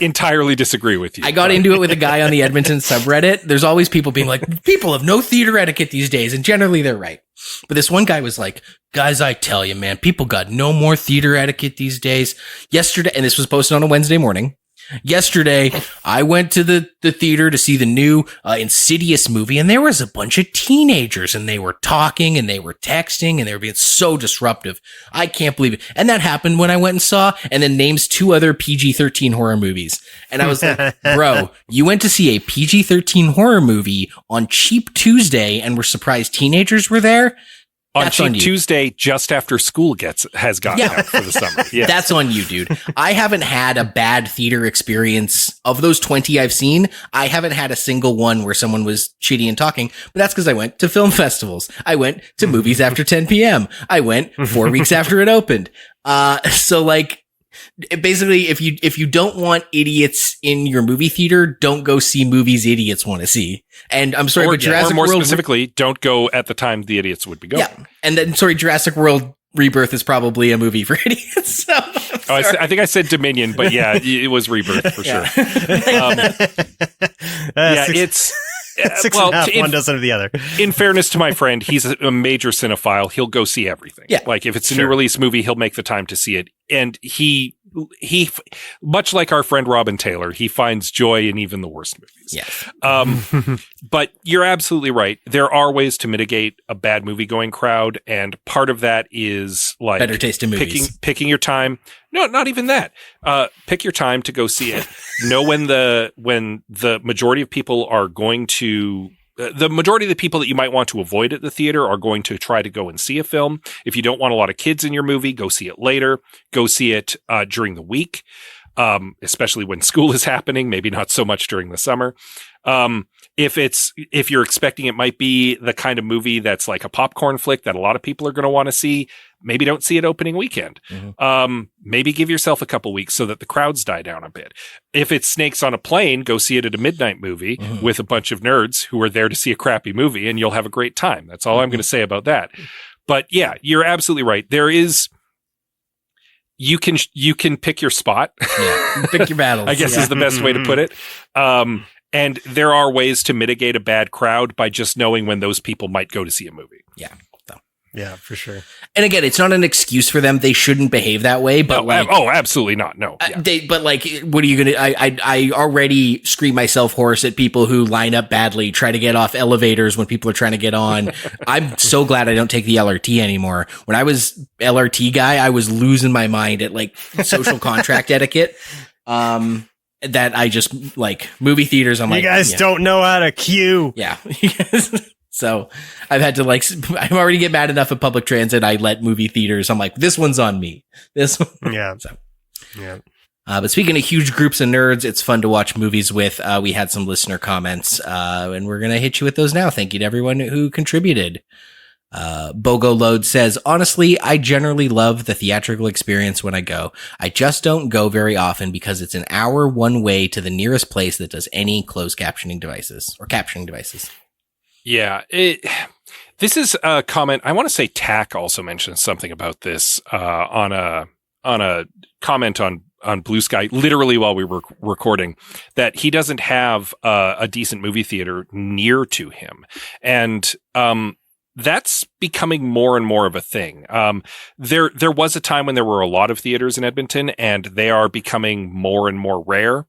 entirely disagree with you. I got into it with a guy on the Edmonton subreddit. There's always people being like, people have no theater etiquette these days. And generally they're right. But this one guy was like, guys, I tell you, man, people got no more theater etiquette these days. Yesterday, and this was posted on a Wednesday morning. Yesterday, I went to the theater to see the new Insidious movie, and there was a bunch of teenagers, and they were talking, and they were texting, and they were being so disruptive. I can't believe it. And that happened when I went and saw, and then names 2 other PG-13 horror movies. And I was like, bro, you went to see a PG-13 horror movie on Cheap Tuesday and were surprised teenagers were there? On Cheap Tuesday, just after school has gotten out for the summer. Yes. That's on you, dude. I haven't had a bad theater experience. Of those 20 I've seen, I haven't had a single one where someone was shitty and talking, but that's because I went to film festivals. I went to movies after 10 p.m. I went 4 weeks after it opened. So like, basically, if you don't want idiots in your movie theater, don't go see movies idiots want to see. And I'm sorry, but Jurassic World... Or more specifically, don't go at the time the idiots would be going. Yeah, and then, Jurassic World Rebirth is probably a movie for idiots. So, I think I said Dominion, but yeah, it was Rebirth for sure. It's... 6.5, one dozen of the other. In fairness to my friend, he's a major cinephile. He'll go see everything. Yeah, like if it's a new release movie, he'll make the time to see it. And he much like our friend Robin Taylor, he finds joy in even the worst movies. Yes. But you're absolutely right. There are ways to mitigate a bad movie going crowd, and part of that is like better taste in movies. Picking your time. No, not even that. Pick your time to go see it. Know when the majority of people are going to. The majority of the people that you might want to avoid at the theater are going to try to go and see a film. If you don't want a lot of kids in your movie, go see it later. Go see it during the week, especially when school is happening. Maybe not so much during the summer. If you're expecting it might be the kind of movie that's like a popcorn flick that a lot of people are going to want to see, maybe don't see it opening weekend. Maybe give yourself a couple weeks so that the crowds die down a bit. If it's Snakes on a Plane, go see it at a midnight movie with a bunch of nerds who are there to see a crappy movie, and you'll have a great time. That's all I'm going to say about that. But yeah, you're absolutely right. There is... You can pick your spot. Yeah, pick your battles. I guess is the best way to put it. And there are ways to mitigate a bad crowd by just knowing when those people might go to see a movie. Yeah. So. Yeah, for sure. And again, it's not an excuse for them. They shouldn't behave that way. But absolutely not. No. But like, what are you going to, I already scream myself hoarse at people who line up badly, try to get off elevators when people are trying to get on. I'm so glad I don't take the LRT anymore. When I was LRT guy, I was losing my mind at like social contract etiquette. That I just like movie theaters. I'm like, you guys don't know how to queue. Yeah. So I've had to like, I'm already get mad enough at public transit. I let movie theaters. I'm like, this one's on me. This one. Yeah. So, yeah. But speaking of huge groups of nerds, it's fun to watch movies with. We had some listener comments, and we're going to hit you with those now. Thank you to everyone who contributed. Bogo Load says, honestly, I generally love the theatrical experience when I go. I just don't go very often because it's an hour one way to the nearest place that does any closed captioning devices or captioning devices. Yeah. This is a comment. I want to say Tack also mentioned something about this on a comment on Blue Sky, literally while we were recording, that he doesn't have a decent movie theater near to him. And that's becoming more and more of a thing. There was a time when there were a lot of theaters in Edmonton, and they are becoming more and more rare.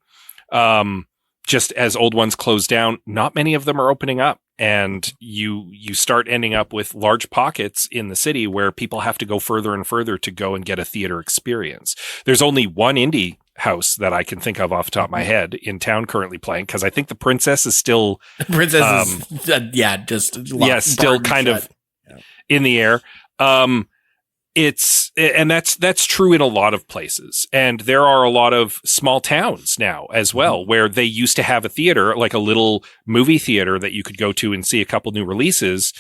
Just as old ones close down, not many of them are opening up. And you start ending up with large pockets in the city where people have to go further and further to go and get a theater experience. There's only one indie house that I can think of off the top of my head in town currently playing, because I think the Princess is still still kind of in the air. That's true in a lot of places. And there are a lot of small towns now as well, where they used to have a theater, like a little movie theater that you could go to and see a couple new releases,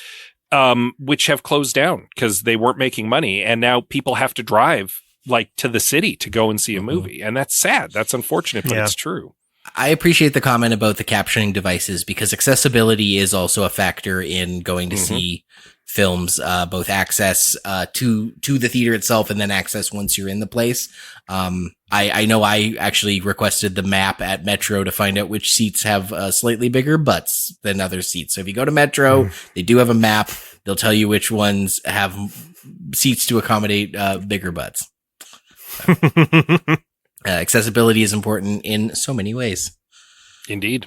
which have closed down because they weren't making money. And now people have to drive like to the city to go and see a movie. And that's sad. That's unfortunate, but it's true. I appreciate the comment about the captioning devices, because accessibility is also a factor in going to see films, both access to the theater itself and then access once you're in the place. I know I actually requested the map at Metro to find out which seats have slightly bigger butts than other seats. So if you go to Metro, they do have a map. They'll tell you which ones have seats to accommodate bigger butts. So, accessibility is important in so many ways. Indeed.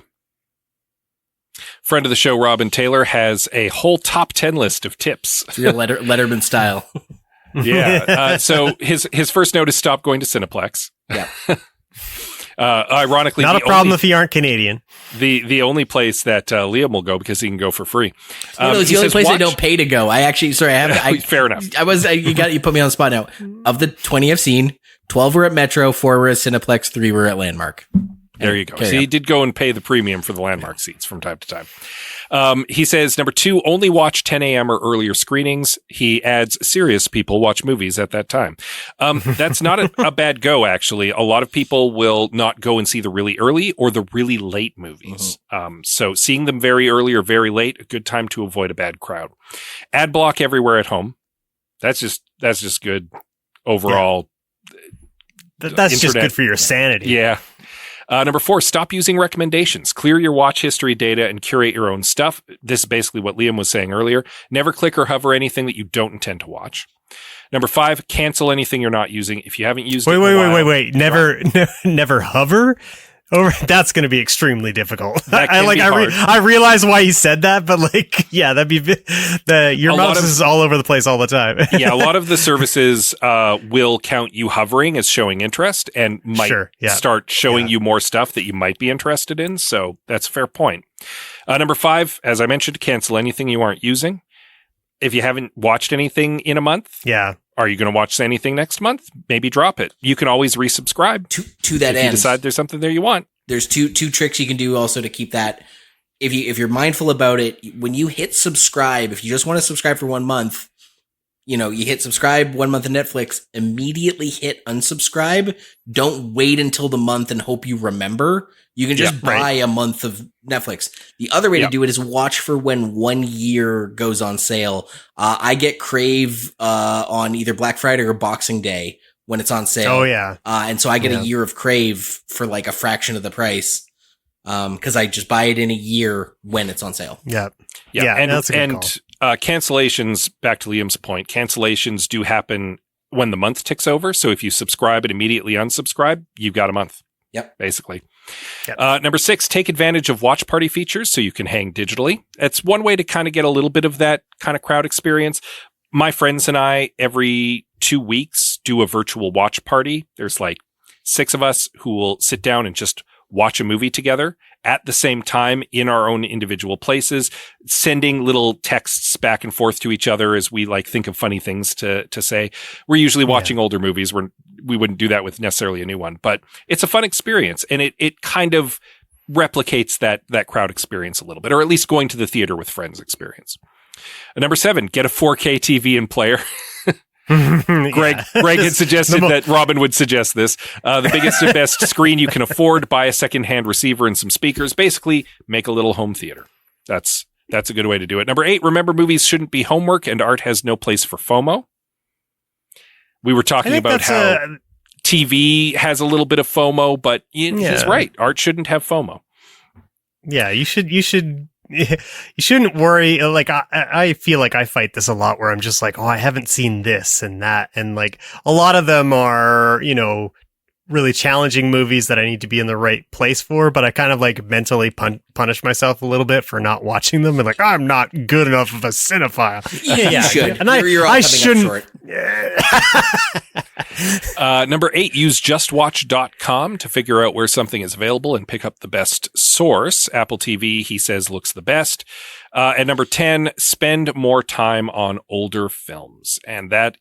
Friend of the show, Robin Taylor, has a whole top 10 list of tips. Real Letterman style. Yeah. So his first note is stop going to Cineplex. Yeah. Ironically, not a problem if you aren't Canadian. The only place that Liam will go, because he can go for free. It's the only place I don't pay to go. Fair enough. You put me on the spot now. Of the 20 I've seen, 12 were at Metro, 4 were at Cineplex, 3 were at Landmark. There you go. So he did go and pay the premium for the Landmark seats from time to time. He says, number 2, only watch 10 a.m. or earlier screenings. He adds, serious people watch movies at that time. That's not a bad go, actually. A lot of people will not go and see the really early or the really late movies. So seeing them very early or very late, a good time to avoid a bad crowd. Ad block everywhere at home. That's just good overall. Yeah. That's just good for your sanity. Yeah. Number 4, stop using recommendations. Clear your watch history data and curate your own stuff. This is basically what Liam was saying earlier. Never click or hover anything that you don't intend to watch. Number 5, cancel anything you're not using. If you haven't used it. Wait. Never hover? That's going to be extremely difficult. I realize why he said that, but that'd be your mouse is all over the place all the time. Yeah, a lot of the services will count you hovering as showing interest and might start showing you more stuff that you might be interested in. So that's a fair point. Number 5, as I mentioned, cancel anything you aren't using. If you haven't watched anything in a month, are you going to watch anything next month? Maybe drop it. You can always resubscribe to that if you decide there's something there you want. There's two tricks you can do also to keep that. If you're mindful about it, when you hit subscribe, if you just want to subscribe for 1 month, you hit subscribe 1 month of Netflix, immediately hit unsubscribe. Don't wait until the month and hope you remember. You can just buy a month of Netflix. The other way to do it is watch for when 1 year goes on sale. I get Crave on either Black Friday or Boxing Day when it's on sale. Oh, yeah. And so I get a year of Crave for like a fraction of the price because I just buy it in a year when it's on sale. Yeah. And that's a good call. Cancellations, back to Liam's point, cancellations do happen when the month ticks over. So if you subscribe and immediately unsubscribe, you've got a month. Yep. Basically. Yep. Number 6, take advantage of watch party features so you can hang digitally. It's one way to kind of get a little bit of that kind of crowd experience. My friends and I, every 2 weeks, do a virtual watch party. There's like 6 of us who will sit down and just watch a movie together at the same time in our own individual places, sending little texts back and forth to each other as we think of funny things to say. We're usually watching older movies. We wouldn't do that with necessarily a new one, but it's a fun experience, and it kind of replicates that crowd experience a little bit, or at least going to the theater with friends experience. Number 7, get a 4K TV and player. Greg had suggested that Robin would suggest this. The biggest and best screen you can afford, buy a secondhand receiver and some speakers. Basically, make a little home theater. That's That's a good way to do it. Number 8, remember movies shouldn't be homework and art has no place for FOMO. We were talking about how TV has a little bit of FOMO, but he's right. Art shouldn't have FOMO. Yeah, you shouldn't worry. Like, I feel like I fight this a lot where I'm just like, oh, I haven't seen this and that. And like a lot of them are, really challenging movies that I need to be in the right place for, but I kind of like mentally punish myself a little bit for not watching them and like, I'm not good enough of a cinephile. Yeah. And I shouldn't. Number 8, use justwatch.com to figure out where something is available and pick up the best source. Apple TV, he says, looks the best. And number 10, spend more time on older films. And that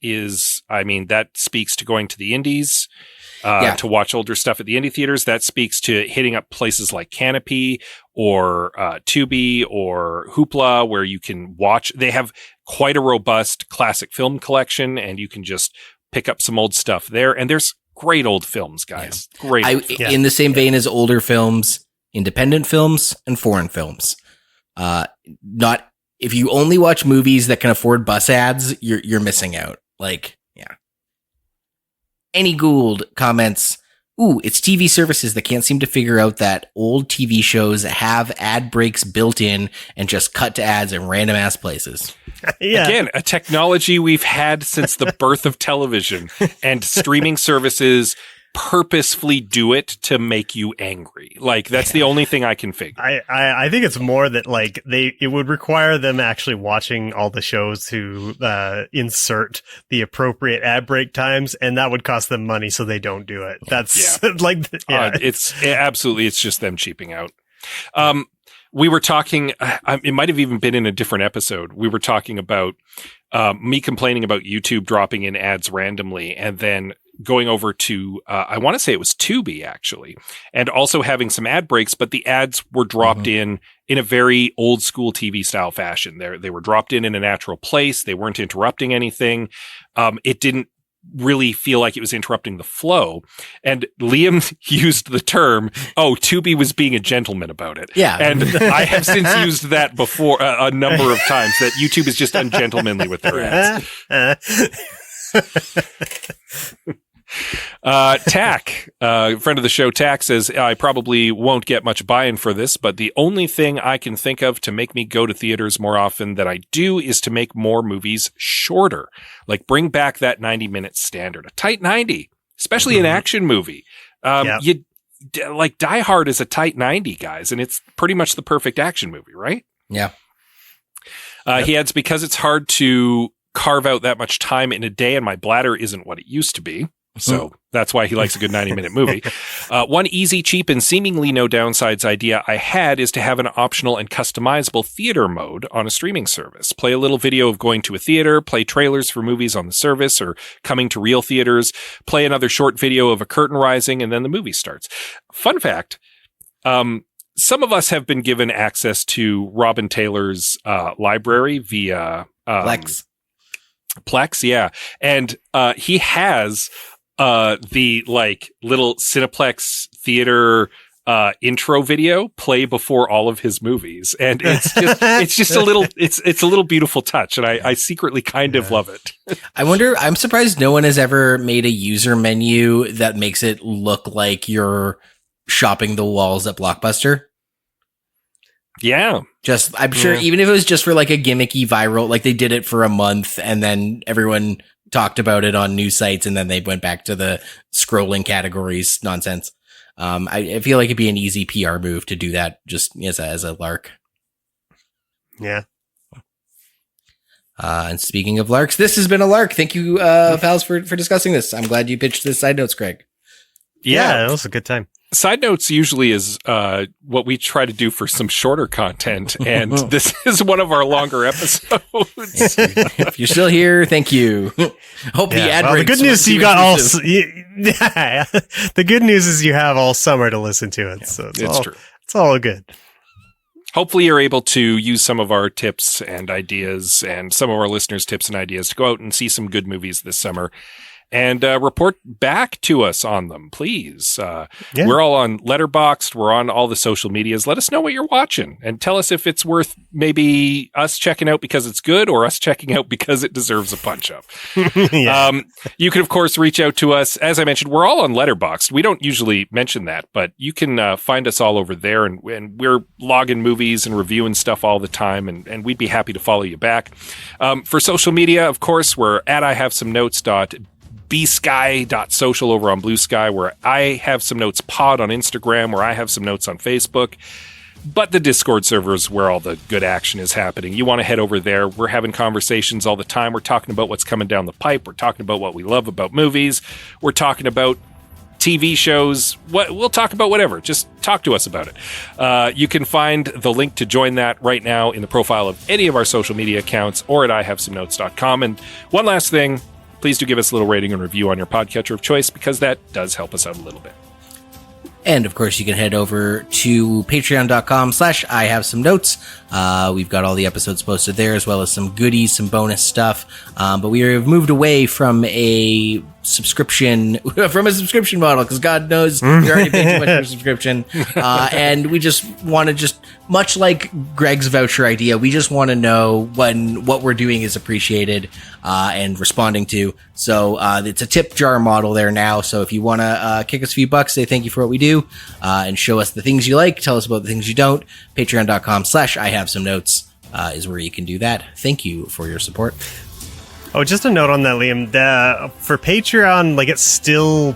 speaks to going to the indies. To watch older stuff at the indie theaters. That speaks to hitting up places like Canopy or Tubi or Hoopla, where you can watch. They have quite a robust classic film collection, and you can just pick up some old stuff there. And there's great old films, guys. Yeah. Great old films. In the same vein as older films, independent films, and foreign films. Not if you only watch movies that can afford bus ads, you're missing out. Like, yeah. Any Gould comments, ooh, it's TV services that can't seem to figure out that old TV shows have ad breaks built in and just cut to ads in random ass places. Yeah. Again, a technology we've had since the birth of television, and streaming services purposefully do it to make you angry. Like, that's the only thing I can figure. I think it's more that like it would require them actually watching all the shows to insert the appropriate ad break times, and that would cost them money, so they don't do it. That's it's just them cheaping out. We were talking, it might have even been in a different episode. We were talking about me complaining about YouTube dropping in ads randomly, and then going over to, I want to say it was Tubi, actually, and also having some ad breaks, but the ads were dropped in a very old school TV style fashion. They were dropped in a natural place. They weren't interrupting anything. It didn't really feel like it was interrupting the flow. And Liam used the term, Tubi was being a gentleman about it. Yeah. And I have since used that before a number of times, that YouTube is just ungentlemanly with their ads. Tack, friend of the show, Tack says, I probably won't get much buy-in for this, but the only thing I can think of to make me go to theaters more often than I do is to make more movies shorter. Like, bring back that 90-minute standard, a tight 90, especially an action movie. Like Die Hard is a tight 90, guys, and it's pretty much the perfect action movie, right? Yeah. He adds, because it's hard to carve out that much time in a day and my bladder isn't what it used to be. So that's why he likes a good 90-minute movie. One easy, cheap, and seemingly no downsides idea I had is to have an optional and customizable theater mode on a streaming service. Play a little video of going to a theater, play trailers for movies on the service or coming to real theaters, play another short video of a curtain rising, and then the movie starts. Fun fact, some of us have been given access to Robin Taylor's library via Plex, yeah. And he has the like little Cineplex theater intro video play before all of his movies, and it's just a little beautiful touch, and I secretly kind of love it. I'm surprised no one has ever made a user menu that makes it look like you're shopping the walls at Blockbuster. Yeah. I'm sure even if it was just for like a gimmicky viral, like they did it for a month and then everyone talked about it on news sites and then they went back to the scrolling categories nonsense. I feel like it'd be an easy PR move to do that just as a lark. Yeah. And speaking of larks, this has been a lark. Thank you, pals, for discussing this. I'm glad you pitched this side notes, Craig. Yeah, it was a good time. Side notes usually is what we try to do for some shorter content, and this is one of our longer episodes. If you're still here, thank you. Hope the ad breaks. The good news you got all. The good news is you have all summer to listen to it, so it's true. It's all good. Hopefully, you're able to use some of our tips and ideas, and some of our listeners' tips and ideas to go out and see some good movies this summer. and report back to us on them, please. We're all on Letterboxd. We're on all the social medias. Let us know what you're watching and tell us if it's worth maybe us checking out because it's good or us checking out because it deserves a punch-up. You can, of course, reach out to us. As I mentioned, we're all on Letterboxd. We don't usually mention that, but you can find us all over there, and we're logging movies and reviewing stuff all the time, and we'd be happy to follow you back. For social media, of course, we're at ihavesomenotes.bsky.social over on Blue Sky, where I Have Some Notes pod on Instagram, where I Have Some Notes on Facebook. But the Discord server is where all the good action is happening. You want to head over there. We're having conversations all the time. We're talking about what's coming down the pipe. We're talking about what we love about movies. We're talking about TV shows. We'll talk about whatever. Just talk to us about it. You can find the link to join that right now in the profile of any of our social media accounts or at ihavesomenotes.com. And one last thing, please do give us a little rating and review on your podcatcher of choice, because that does help us out a little bit. And of course, you can head over to patreon.com/ihavesomenotes. We've got all the episodes posted there, as well as some goodies, some bonus stuff. But we have moved away from a subscription model, because God knows we already paid too much for a subscription. And we just want to much like Greg's voucher idea, we just want to know when what we're doing is appreciated and responding to. So it's a tip jar model there now. So if you want to kick us a few bucks, say thank you for what we do, and show us the things you like, tell us about the things you don't, patreon.com/ihavesomenotes is where you can do that. Thank you for your support. Oh, just a note on that, Liam. For Patreon, it's still...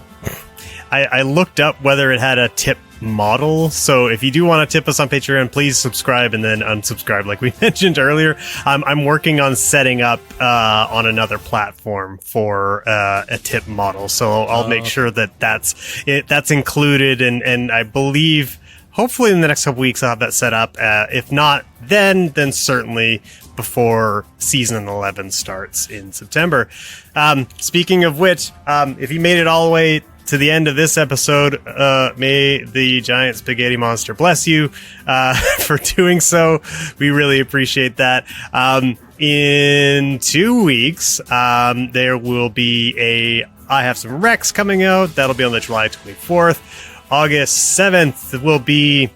I looked up whether it had a tip model. So if you do want to tip us on Patreon, please subscribe and then unsubscribe, like we mentioned earlier. I'm working on setting up on another platform for a tip model. So I'll make sure that's included. And I believe, hopefully in the next couple weeks, I'll have that set up. If not, then certainly before season 11 starts in September. Speaking of which, if you made it all the way to the end of this episode, may the giant spaghetti monster bless you for doing so. We really appreciate that. In 2 weeks, there will be I Have Some Recs coming out. That'll be on the July 24th. August 7th will be...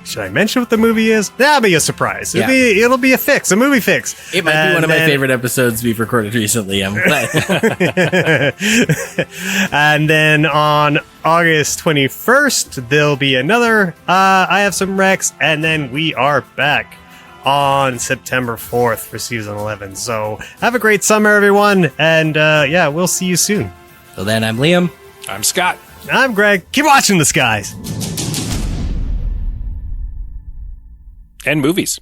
Should I mention what the movie is? That'll be a surprise. Yeah. It'll be a movie fix. It might be one of my favorite episodes we've recorded recently. I'm glad. And then on August 21st, there'll be another I Have Some Recs, and then we are back on September 4th for season 11. So have a great summer, everyone, and we'll see you soon. So then, I'm Liam. I'm Scott. I'm Greg. Keep watching the skies. And movies.